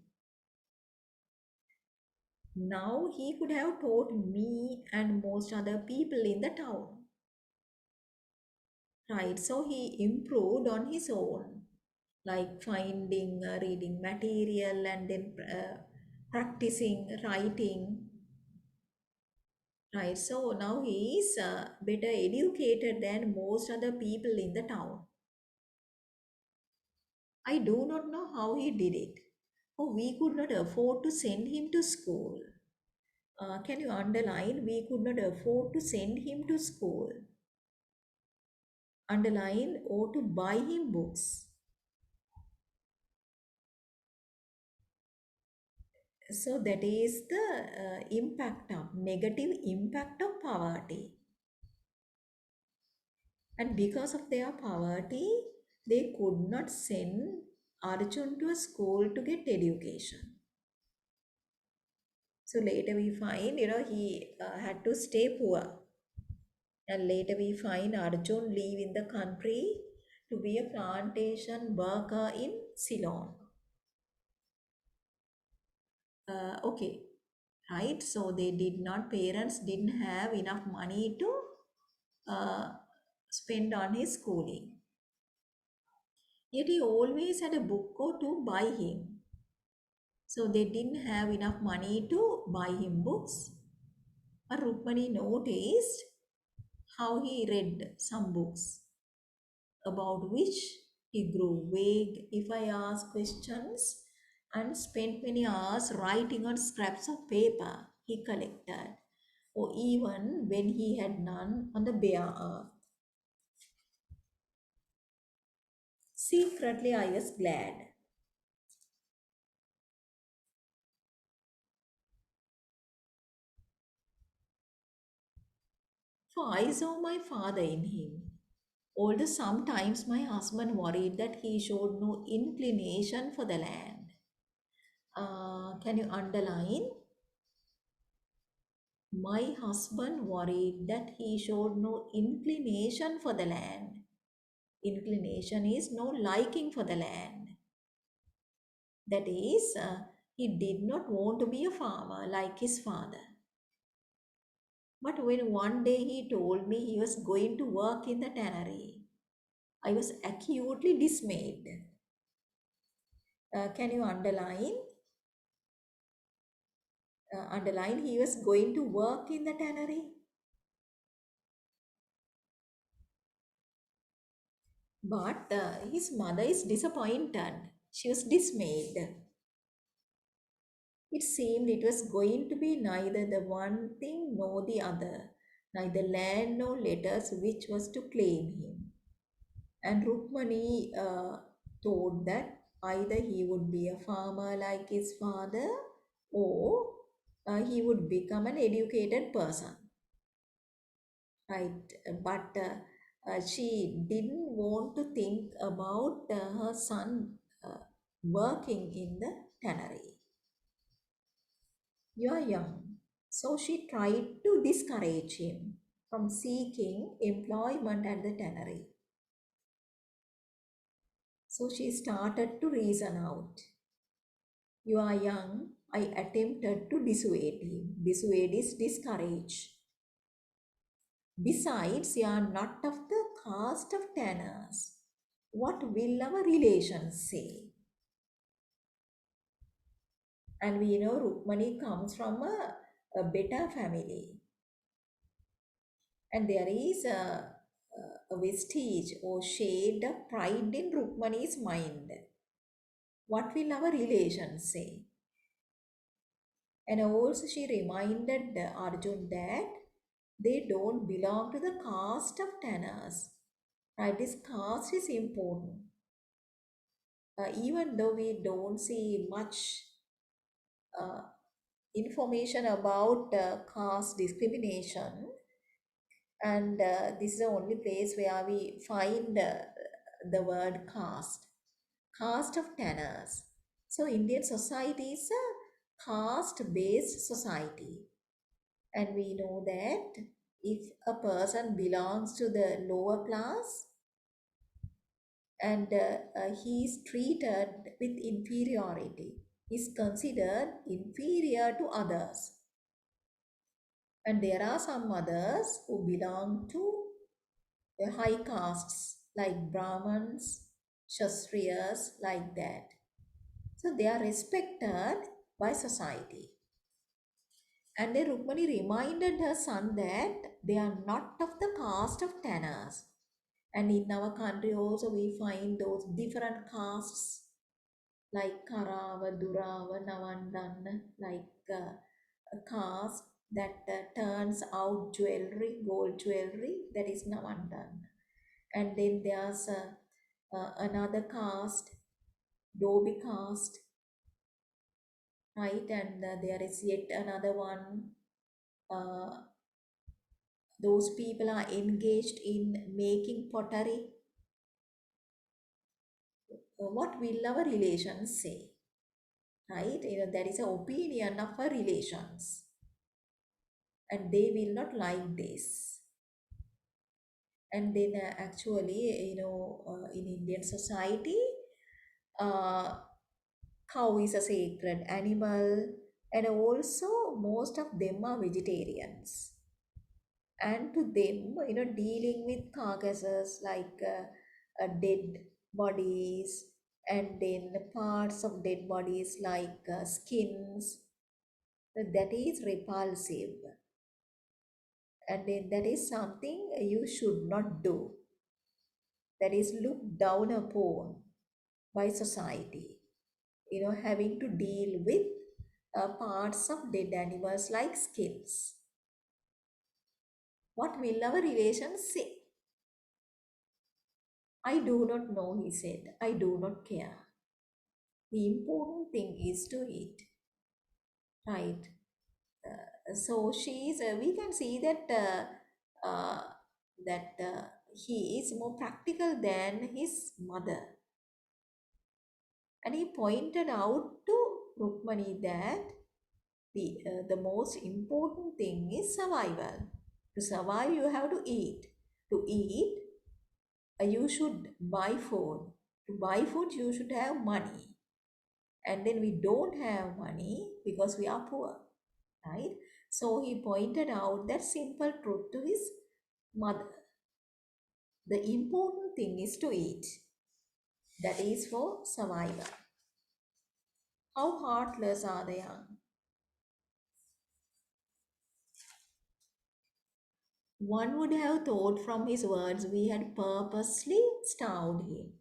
Now he could have taught me and most other people in the town. Right, so he improved on his own, like finding reading material and then practicing writing. Right, so now he is better educated than most other people in the town. I do not know how he did it. Oh, we could not afford to send him to school. Can you underline? We could not afford to send him to school. Underline or to buy him books. So that is the impact of negative impact of poverty. And because of their poverty, they could not send Arjun to a school to get education. So later we find, he had to stay poor. And later we find Arjun live in the country to be a plantation worker in Ceylon. Okay, right? So they did not, parents didn't have enough money to uh, spend on his schooling. Yet he always had a book or two by him. So they didn't have enough money to buy him books. But Rukmani noticed how he read some books about which he grew vague if I asked questions and spent many hours writing on scraps of paper he collected, or even when he had none on the bare earth. Secretly, I was glad. For I saw my father in him. Although sometimes my husband worried that he showed no inclination for the land. Can you underline? My husband worried that he showed no inclination for the land. Inclination is no liking for the land. That is, he did not want to be a farmer like his father. But when one day he told me he was going to work in the tannery, I was acutely dismayed. Can you underline? Underline he was going to work in the tannery. But his mother is disappointed. She was dismayed. It seemed it was going to be neither the one thing nor the other, neither land nor letters which was to claim him. And Rukmani thought that either he would be a farmer like his father or he would become an educated person. Right, but she didn't want to think about her son working in the tannery. You are young. So she tried to discourage him from seeking employment at the tannery. So she started to reason out. You are young. I attempted to dissuade him. Dissuade is discourage. Besides, you are not of the caste of tanners. What will our relations say? And we know Rukmani comes from a better family. And there is a vestige or shade of pride in Rukmani's mind. What will our relations say? And also she reminded Arjun that they don't belong to the caste of tanners. right? This caste is important. Even though we don't see much uh, information about caste discrimination, and this is the only place where we find the word caste. Caste of tanners. So Indian society is a caste-based society, and we know that if a person belongs to the lower class and he is treated with inferiority, is considered inferior to others. And there are some others who belong to the high castes like Brahmins, Kshatriyas, like that. So they are respected by society. And then Rukmani reminded her son that they are not of the caste of tanners. And in our country also we find those different castes like Karava, Durava, Navandan, like a caste that turns out jewelry, gold jewelry, that is Navandan. And then there's another caste, Dobi caste, right? And there is yet another one. Uh, those people are engaged in making pottery. What will our relations say, right? There is an opinion of our relations, and they will not like this. And then actually, in Indian society, uh, cow is a sacred animal, and also most of them are vegetarians. And to them, dealing with carcasses like dead bodies, and then parts of dead bodies like skins, that is repulsive, and then that is something you should not do. That is looked down upon by society, having to deal with parts of dead animals like skins. What will our relations say? I do not know, he said. I do not care. The important thing is to eat, right? So we can see that that he is more practical than his mother. And he pointed out to Rukmani that the most important thing is survival. To survive, you have to eat. To eat, you should buy food. To buy food, you should have money. And then we don't have money because we are poor, right? So he pointed out that simple truth to his mother. The important thing is to eat. That is for survival. How heartless are the young? One would have thought from his words we had purposely starved him.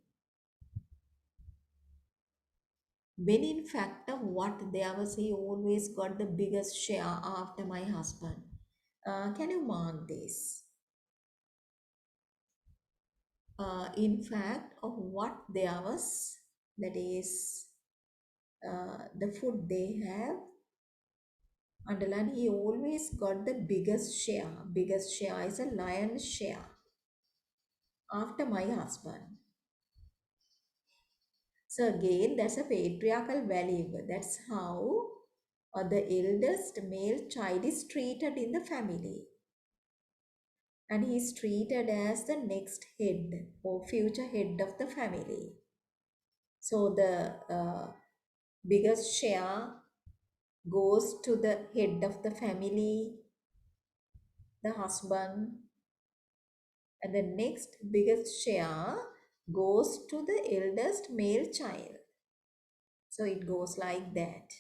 When in fact of what there was, he always got the biggest share after my husband. Can you mark this? In fact of what there was, that is the food they have, underline, he always got the biggest share. Biggest share is a lion's share after my husband. So again, that's a patriarchal value. That's how the eldest male child is treated in the family. And he is treated as the next head or future head of the family. So the biggest share goes to the head of the family, the husband, and the next biggest share goes to the eldest male child. So it goes like that.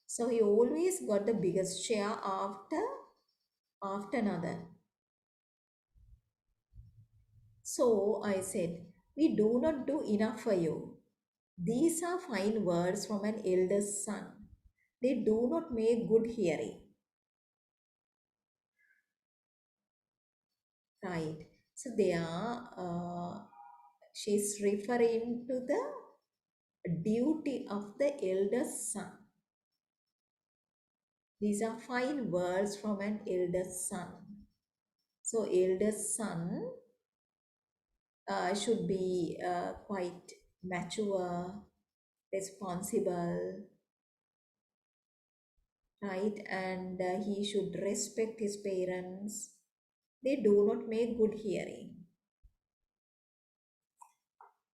So he always got the biggest share after another. So I said, we do not do enough for you. These are fine words from an eldest son. They do not make good hearing. Right. So they are, she's referring to the duty of the eldest son. These are five words from an eldest son. So eldest son should be quite mature, responsible, right? And he should respect his parents. They do not make good hearing.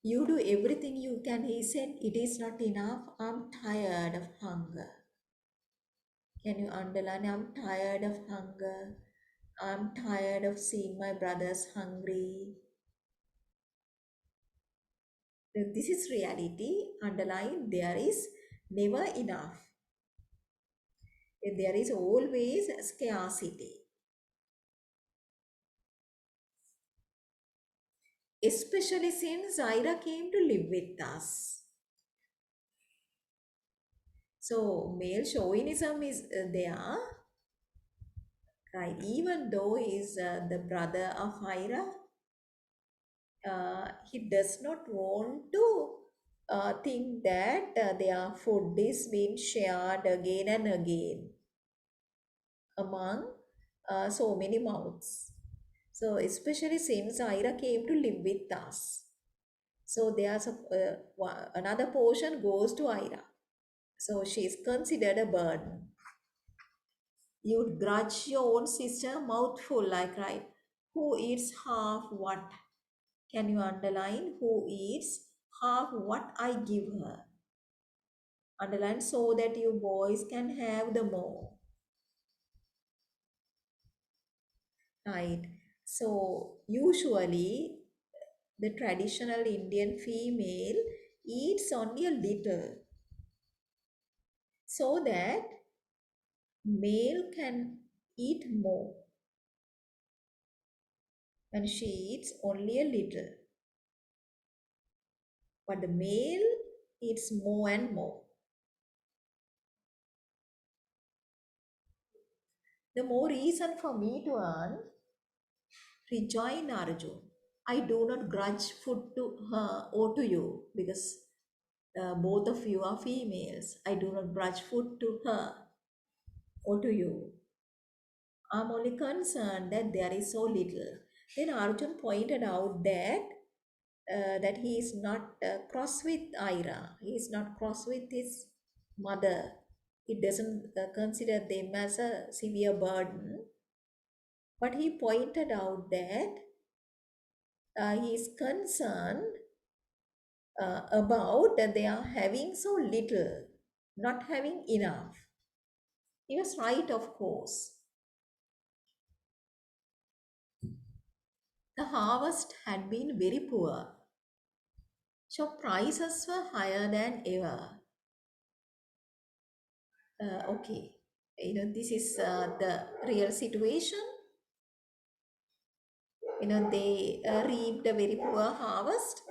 You do everything you can, he said. It is not enough. I'm tired of hunger. Can you underline? I'm tired of hunger. I'm tired of seeing my brothers hungry. This is reality. Underline, there is never enough. There is always scarcity. Especially since Zaira came to live with us. So male chauvinism is there, right? Even though he is the brother of Ira, he does not want to think that their food is being shared again and again among so many mouths. So especially since Ira came to live with us, so there's another portion goes to Ira. So she is considered a burden. You'd grudge your own sister mouthful, like, right? Who eats half what? Can you underline? Who eats half what I give her? Underline so that you boys can have the more. Right? So usually the traditional Indian female eats only a little so that male can eat more, and she eats only a little, but the male eats more and more. The more reason for me to earn, rejoin Arjun. I do not grudge food to her or to you, because both of you are females. I do not grudge food to her or to you. I'm only concerned that there is so little. Then Arjun pointed out that he is not cross with Ira. He is not cross with his mother. He doesn't consider them as a severe burden. But he pointed out that he is concerned about that they are having so little, not having enough. He was right, of course. The harvest had been very poor, so prices were higher than ever. Okay, this is the real situation. They reaped a very poor harvest,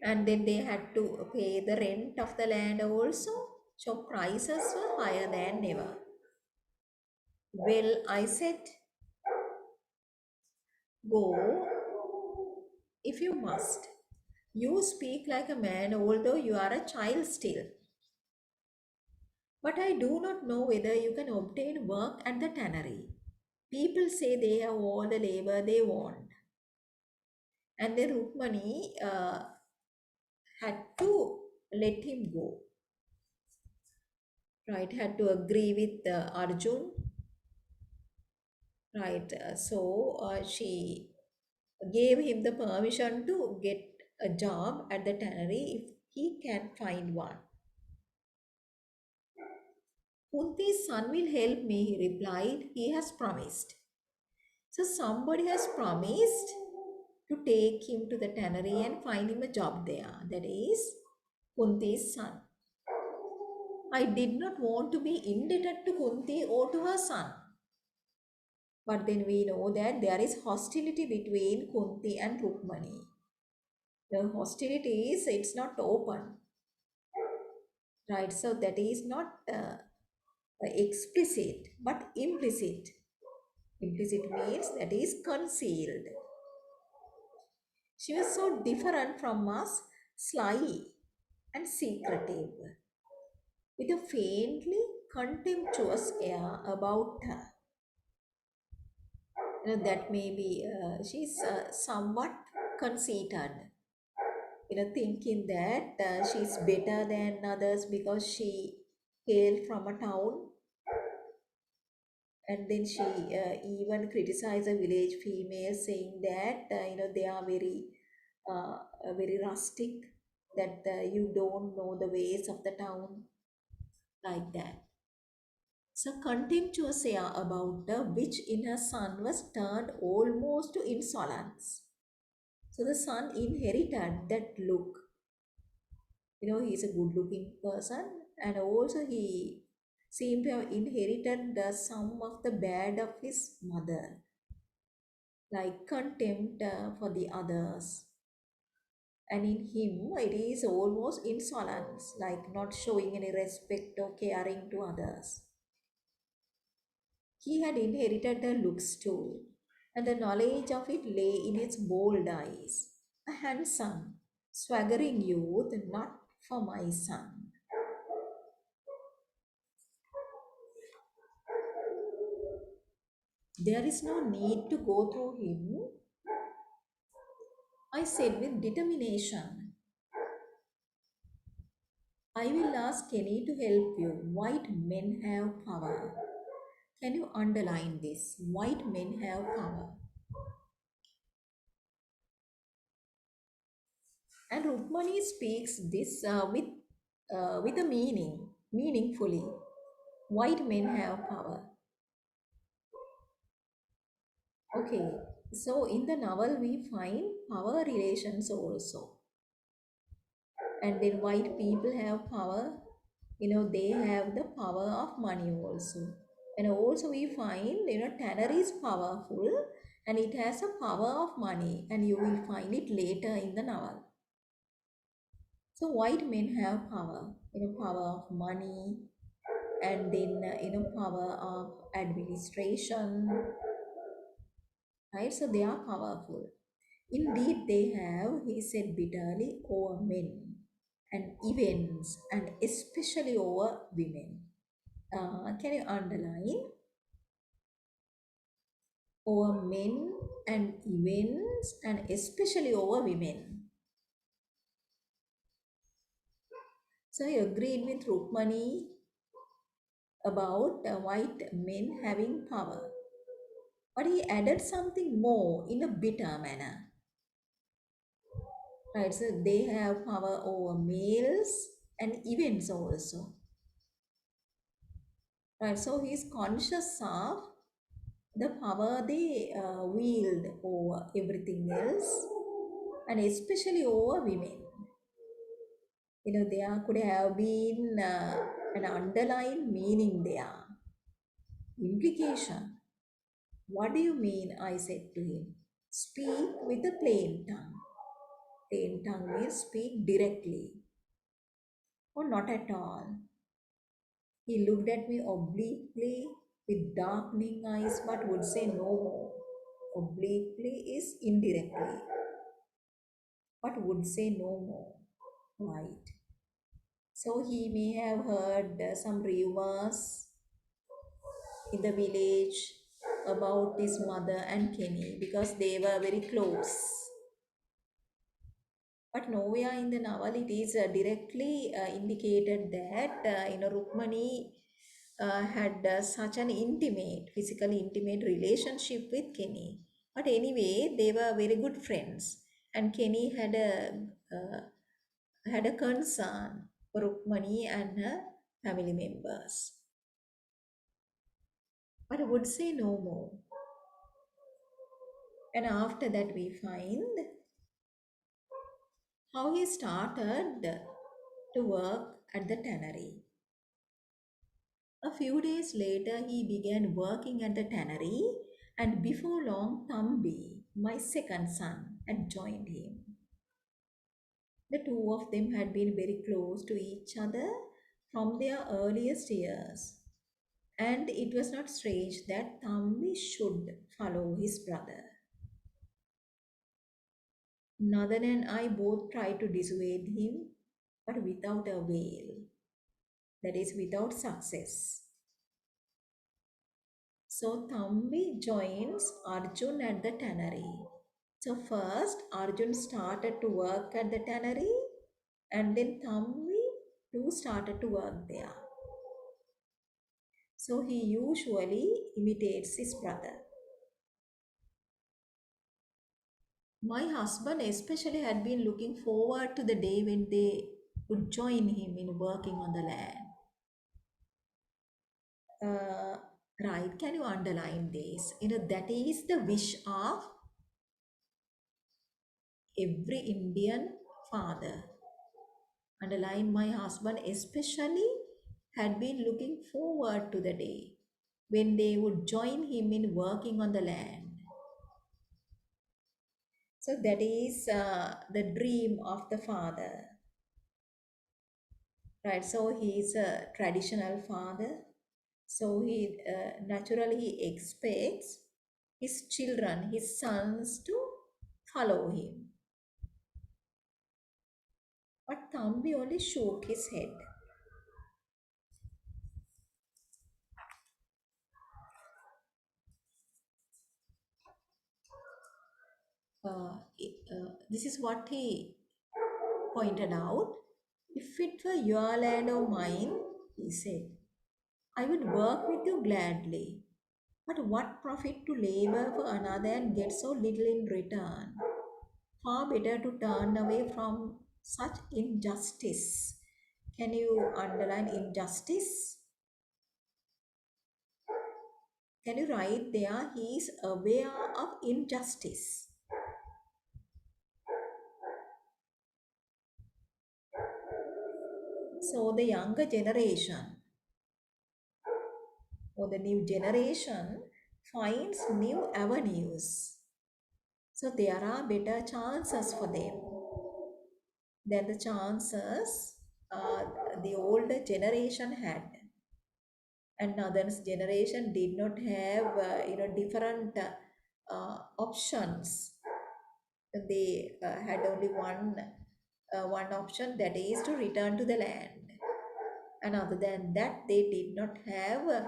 and then they had to pay the rent of the land also. So prices were higher than ever. Well, I said, go if you must. You speak like a man, although you are a child still. But I do not know whether you can obtain work at the tannery. People say they have all the labor they want. And then Rukmani had to let him go. Right, had to agree with Arjun. Right, so she gave him the permission to get a job at the tannery if he can find one. Kunti's son will help me, he replied. He has promised. So somebody has promised to take him to the tannery and find him a job there. That is Kunti's son. I did not want to be indebted to Kunti or to her son. But then we know that there is hostility between Kunti and Rukmani. The hostility is, it's not open, right? So that is not explicit but implicit. Implicit means that is concealed. She was so different from us, sly and secretive, with a faintly contemptuous air about her. That may be she's somewhat conceited, thinking that she's better than others because she hailed from a town. And then she even criticized a village female, saying that they are very rustic, that you don't know the ways of the town, like that. So contemptuous air about her, which in her son was turned almost to insolence. So the son inherited that look. He's a good looking person, and also he seemed to have inherited some of the bad of his mother, like contempt for the others. And in him, it is almost insolence, like not showing any respect or caring to others. He had inherited the looks too, and the knowledge of it lay in its bold eyes. A handsome, swaggering youth, not for my son. There is no need to go through him, I said with determination. I will ask Kenny to help you. White men have power. Can you underline this? White men have power. And Rukmani speaks this with a meaning, meaningfully. White men have power. Okay, so in the novel we find power relations also. And then white people have power, they have the power of money also. And also we find, tanner is powerful and it has a power of money, and you will find it later in the novel. So white men have power, power of money, and then power of administration, right? So they are powerful. Indeed they have, he said bitterly, over men and events, and especially over women. Can you underline over men and events, and especially over women? So he agreed with Rukmani about white men having power, but he added something more in a bitter manner. Right, so they have power over males and events also. Right, so he is conscious of the power they wield over everything else, and especially over women. There could have been an underlying meaning there, implication. What do you mean? I said to him. Speak with a plain tongue. Plain tongue means speak directly, or not at all. He looked at me obliquely with darkening eyes, but would say no more. Obliquely is indirectly, but would say no more. Right. So he may have heard some rumors in the village about his mother and Kenny because they were very close. But nowhere in the novel it is directly indicated that Rukmani had such an intimate, physically intimate relationship with Kenny. But anyway, they were very good friends, and Kenny had a concern for Rukmani and her family members. But I would say no more. And after that, we find how he started to work at the tannery. A few days later, he began working at the tannery, and before long, Thambi, my second son, had joined him. The two of them had been very close to each other from their earliest years. And it was not strange that Thambi should follow his brother. Nathan and I both tried to dissuade him, but without avail, that is, without success. So Thambi joins Arjun at the tannery. So first, Arjun started to work at the tannery, and then Thambi too started to work there. So he usually imitates his brother. My husband especially had been looking forward to the day when they would join him in working on the land. Uh, right, can you underline this? That is the wish of every Indian father. Underline, my husband especially had been looking forward to the day when they would join him in working on the land. So that is the dream of the father, right? So he is a traditional father. So he naturally he expects his children, his sons, to follow him. But Thambi only shook his head. This is what he pointed out. If it were your land or mine, he said, I would work with you gladly. But what profit to labor for another and get so little in return? Far better to turn away from such injustice. Can you underline injustice? Can you write there? He is aware of injustice. So the younger generation or the new generation finds new avenues. So there are better chances for them than the chances uh, the older generation had. And Northern's generation did not have different options. They had only one option, that is to return to the land, and other than that they did not have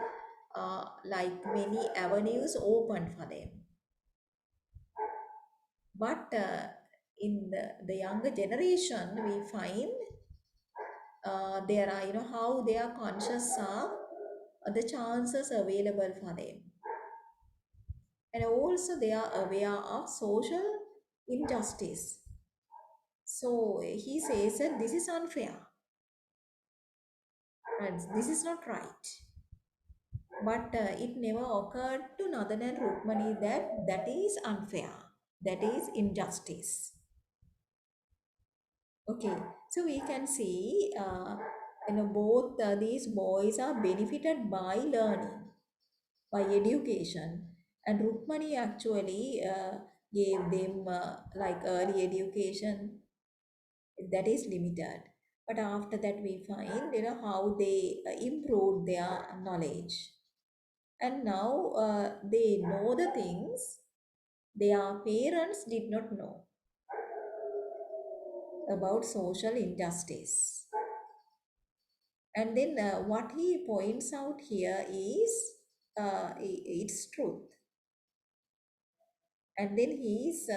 like many avenues open for them. But in the younger generation we find there are, how they are conscious of the chances available for them, and also they are aware of social injustice. So he says that this is unfair and this is not right. But it never occurred to Nadan and Rukmani that that is unfair, that is injustice. Okay, so we can see, both these boys are benefited by learning, by education, and Rukmani actually gave them like early education that is limited. But after that, we find how they improved their knowledge, and now they know the things their parents did not know about social injustice. And then what he points out here is its truth. And then he's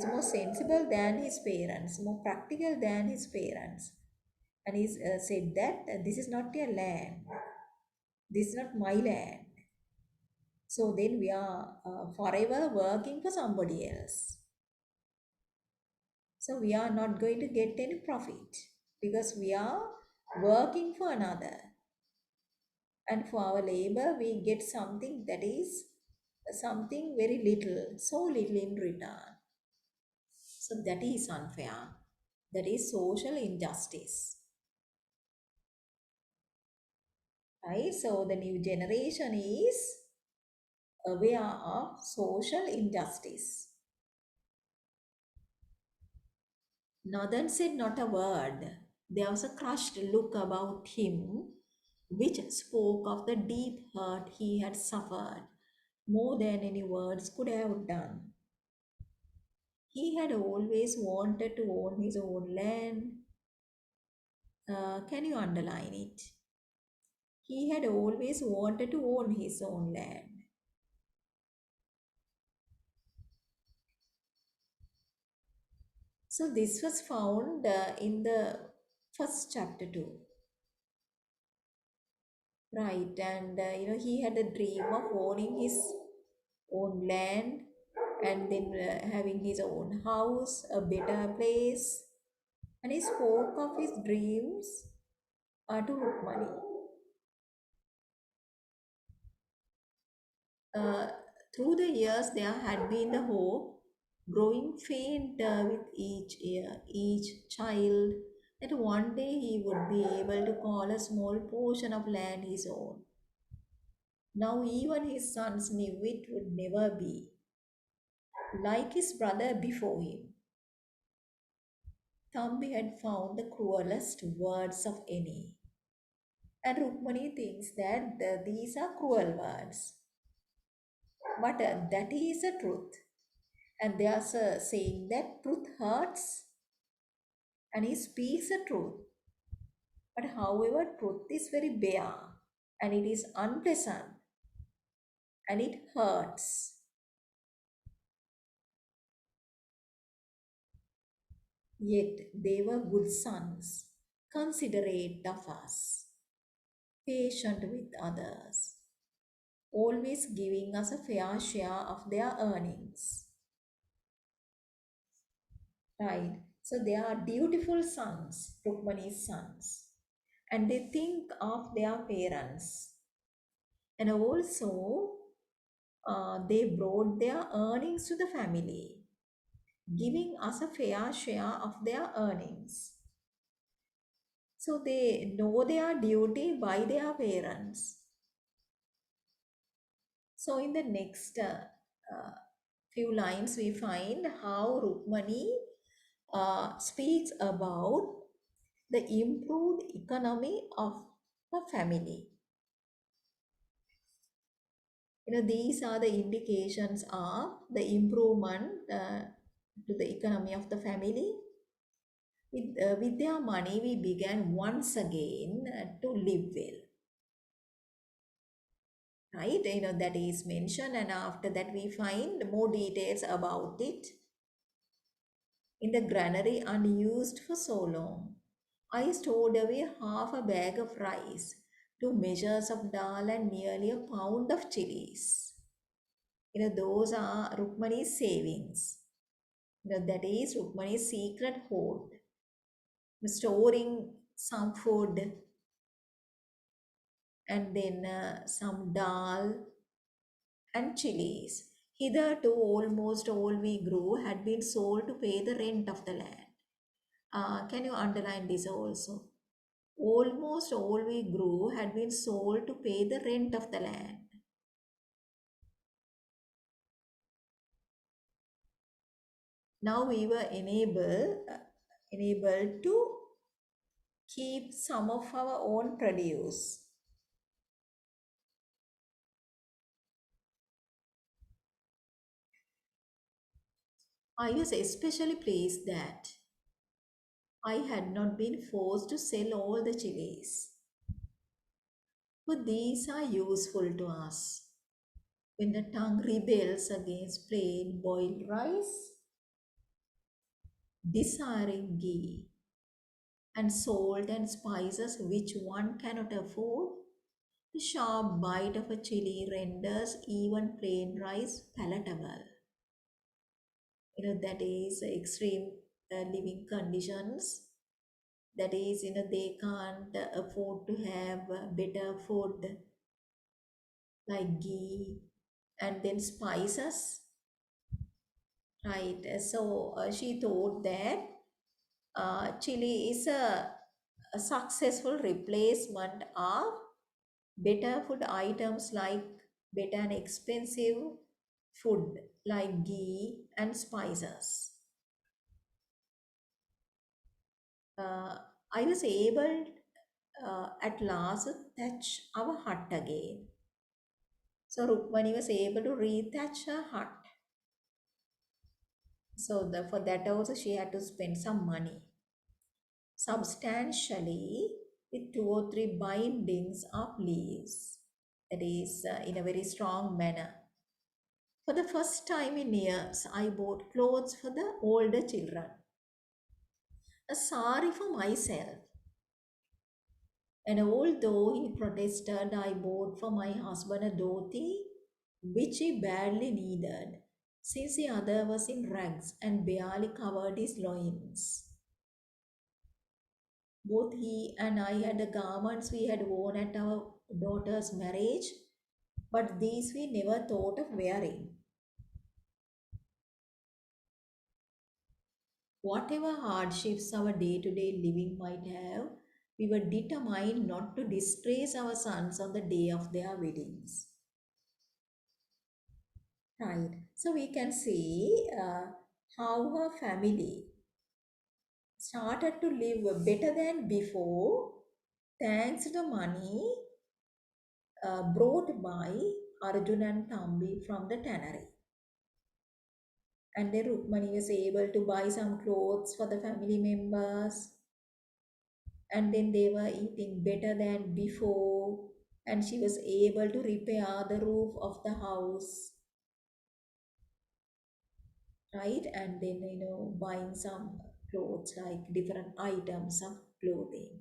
more sensible than his parents, more practical than his parents. And he's said that this is not your land, this is not my land. So then we are forever working for somebody else. So we are not going to get any profit because we are working for another. And for our labor, we get something that is something very little, so little in return. So that is unfair. That is social injustice. Right? So the new generation is aware of social injustice. Northern said not a word. There was a crushed look about him, which spoke of the deep hurt he had suffered more than any words could have done. He had always wanted to own his own land. Can you underline it? He had always wanted to own his own land. So this was found in the first chapter too, right? And he had a dream of owning his own land and then having his own house, a better place. And he spoke of his dreams to Rukmani. Uh, Through the years, there had been the hope growing faint with each year, each child, that one day he would be able to call a small portion of land his own. Now, even his sons knew it would never be. Like his brother before him, Thambi had found the cruelest words of any. And Rukmani thinks that these are cruel words. But that is the truth. And there's a saying that truth hurts, and he speaks the truth. But however, truth is very bare, and it is unpleasant, and it hurts. Yet they were good sons, considerate of us, patient with others, always giving us a fair share of their earnings. Right? So they are dutiful sons, Rukmani's sons, and they think of their parents. And also, they brought their earnings to the family, giving us a fair share of their earnings. So they know their duty by their parents. So in the next few lines, we find how Rukmani speaks about the improved economy of a family. These are the indications of the improvement to the economy of the family. With their money, we began once again to live well. Right? That is mentioned, and after that, we find more details about it. In the granary unused for so long, I stored away half a bag of rice, 2 measures of dal, and nearly a pound of chilies. Those are Rukmani's savings. That is Rukmani's secret hoard. Storing some food and then some dal and chilies. Hitherto, almost all we grew had been sold to pay the rent of the land. Can you underline this also? Almost all we grew had been sold to pay the rent of the land. Now we were enabled to keep some of our own produce. I was especially pleased that I had not been forced to sell all the chilies. But these are useful to us when the tongue rebels against plain boiled rice, desiring ghee and salt and spices which one cannot afford. The sharp bite of a chili renders even plain rice palatable. That is extreme living conditions. That is, they can't afford to have better food like ghee and then spices, right? So she thought that chili is a successful replacement of better food items like better and expensive food like ghee and spices. Uh, I was able at last thatch our hut again. So Rukmani was able to rethatch her hut. So for that also she had to spend some money, substantially, with two or three bindings of leaves. That is in a very strong manner. For the first time in years, I bought clothes for the older children, a sari for myself. And although he protested, I bought for my husband a dhoti, which he badly needed, since the other was in rags and barely covered his loins. Both he and I had the garments we had worn at our daughter's marriage, but these we never thought of wearing. Whatever hardships our day to day living might have, we were determined not to disgrace our sons on the day of their weddings. Right. So we can see how her family started to live better than before thanks to the money brought by Arjun and Thambi from the tannery. And then Rukmani was able to buy some clothes for the family members, and then they were eating better than before, and she was able to repair the roof of the house, right? And then buying some clothes, like different items of clothing.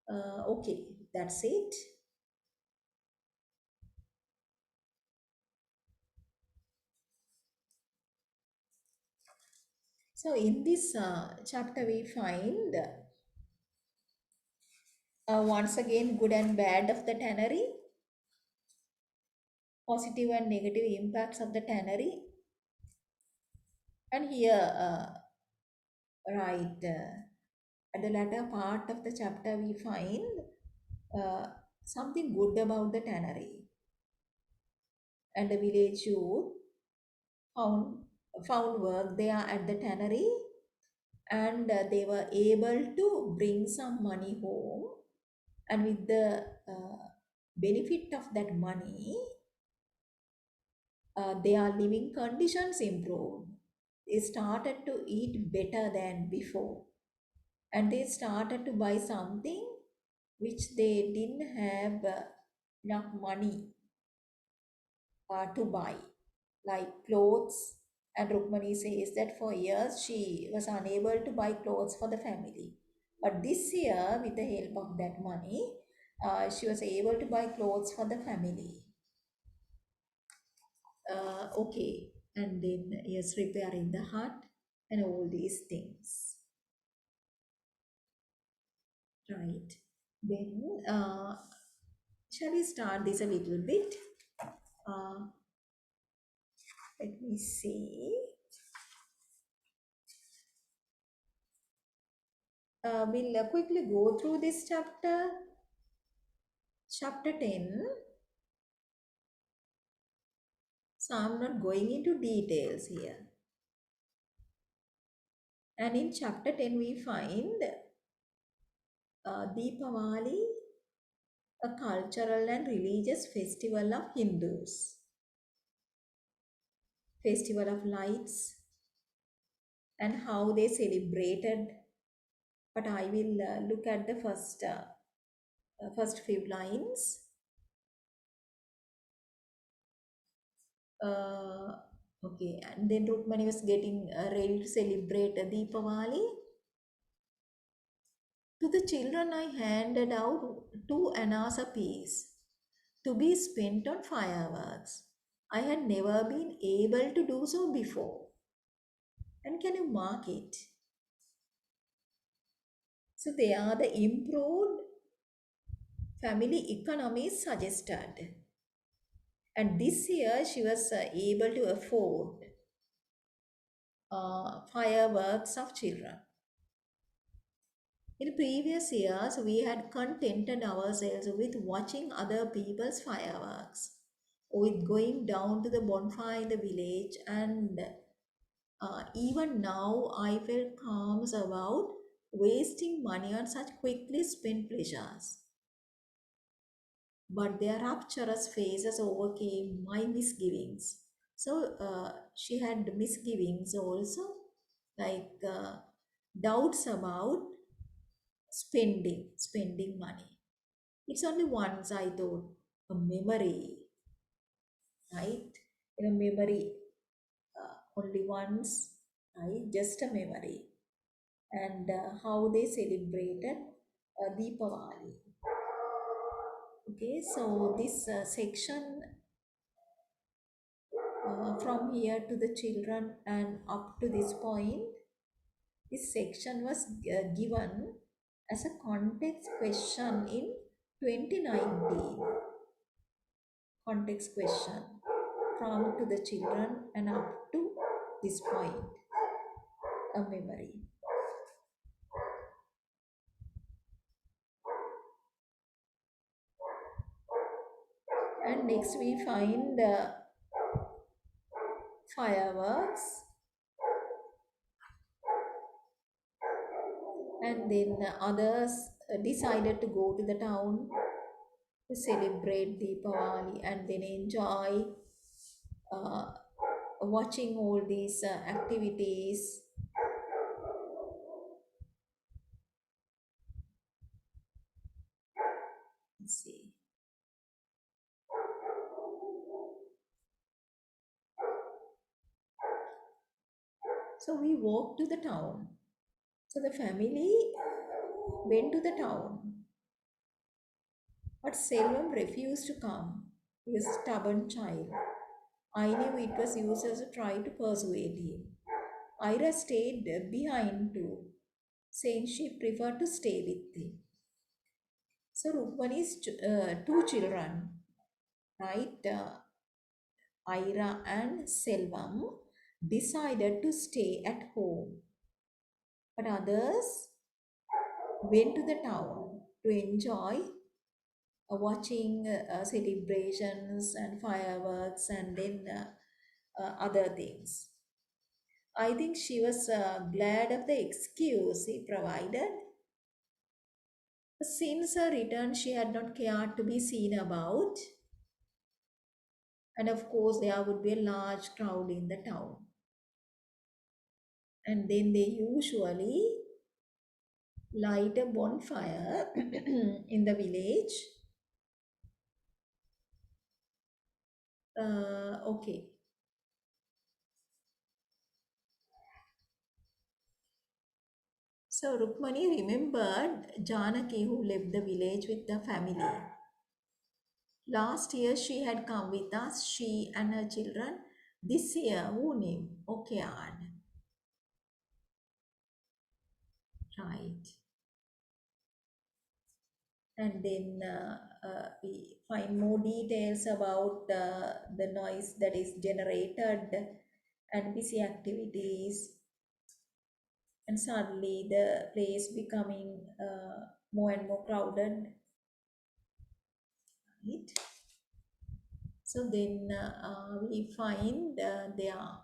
Okay, that's it. So in this chapter we find once again good and bad of the tannery, positive and negative impacts of the tannery. And here, right, at the latter part of the chapter, we find uh, something good about the tannery. And the village youth found, found work there at the tannery, and they were able to bring some money home. And with the benefit of that money, their living conditions improved. They started to eat better than before, and they started to buy something which they didn't have enough money to buy, like clothes. And Rukmani says that for years she was unable to buy clothes for the family. But this year, with the help of that money, she was able to buy clothes for the family. Okay, and then yes, repairing the hut and all these things, right? Then, shall we start this a little bit? Uh, Let me see. We'll quickly go through this chapter. Chapter 10. So I'm not going into details here. And in chapter 10, we find Deepavali, a cultural and religious festival of Hindus, festival of lights, and how they celebrated. But I will look at the first few lines. Uh, okay, and then Rukmani was getting ready to celebrate Deepavali. To the children, I handed out 2 annas apiece to be spent on fireworks. I had never been able to do so before. And can you mark it? So they are the improved family economies suggested. And this year she was able to afford fireworks of children. In previous years, we had contented ourselves with watching other people's fireworks, with going down to the bonfire in the village, and even now I felt calms about wasting money on such quickly spent pleasures. But their rapturous faces overcame my misgivings. So she had misgivings also, like doubts about spending money. It's only once I thought a memory, right? In a memory, only once, right? Just a memory. And how they celebrated Deepavali. Okay, so this section from here to the children and up to this point, this section was given as a context question in 2019. Context question from to the children and up to this point, a memory. And next we find fireworks, and then others decided to go to the town to celebrate Deepavali and then enjoy uh, watching all these activities. Let's see. So we walked to the town. So the family went to the town, but Selvam refused to come. He was a stubborn child. I knew it was useless to try to persuade him. Ira stayed behind too, saying she preferred to stay with him. So Rukmani's two children, right, Ira and Selvam, decided to stay at home, but others went to the town to enjoy watching celebrations and fireworks and then other things. I think she was glad of the excuse he provided. Since her return, she had not cared to be seen about, and of course, there would be a large crowd in the town. And then they usually light a bonfire in the village. Okay, so Rukmani remembered Janaki who left the village with the family. Last year she had come with us, she and her children. This year, who knew? Okay, Anne. Right. And then we find more details about the noise that is generated and busy activities. And suddenly the place becoming more and more crowded. Right? So then we find there.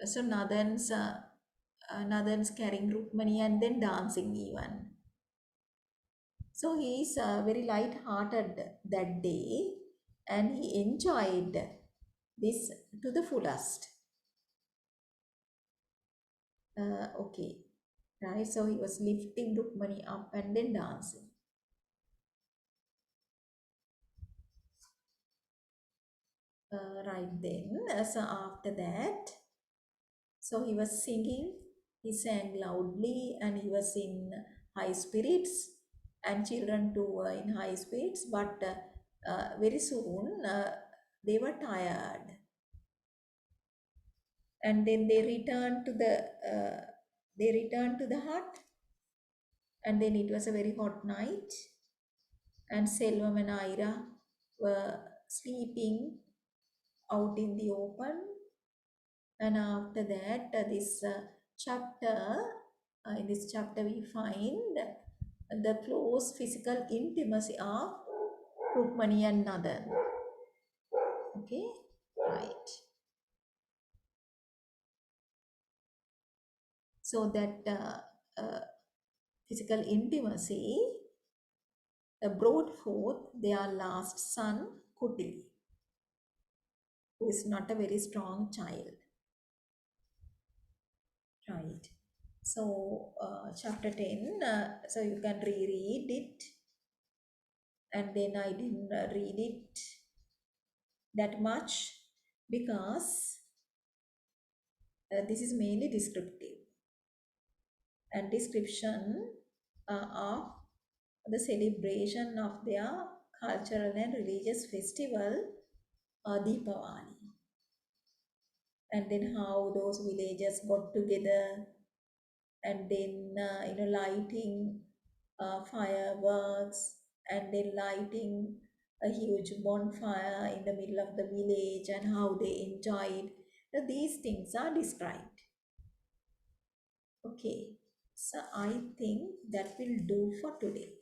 So Nadan's carrying Rukmani and then dancing even. So he is very light-hearted that day and he enjoyed this to the fullest. Okay, right. So he was lifting Rukmani up and then dancing. Right then, so after that, so he was singing, he sang loudly and he was in high spirits, and children too were in high spirits, but very soon they were tired. And then they returned to the hut, and then it was a very hot night, and Selvam and Ira were sleeping out in the open. And after that, in this chapter, we find the close physical intimacy of Rukmani and Nadan. Okay, right. so that physical intimacy brought forth their last son, Kutili, who is not a very strong child, right? So, chapter 10, so you can reread it, and then I didn't read it that much because this is mainly descriptive and description of the celebration of their cultural and religious festival, Deepavali, and then how those villagers got together, and then lighting fireworks, and then lighting a huge bonfire in the middle of the village, and how they enjoyed. These things are described. Okay, so I think that will do for today.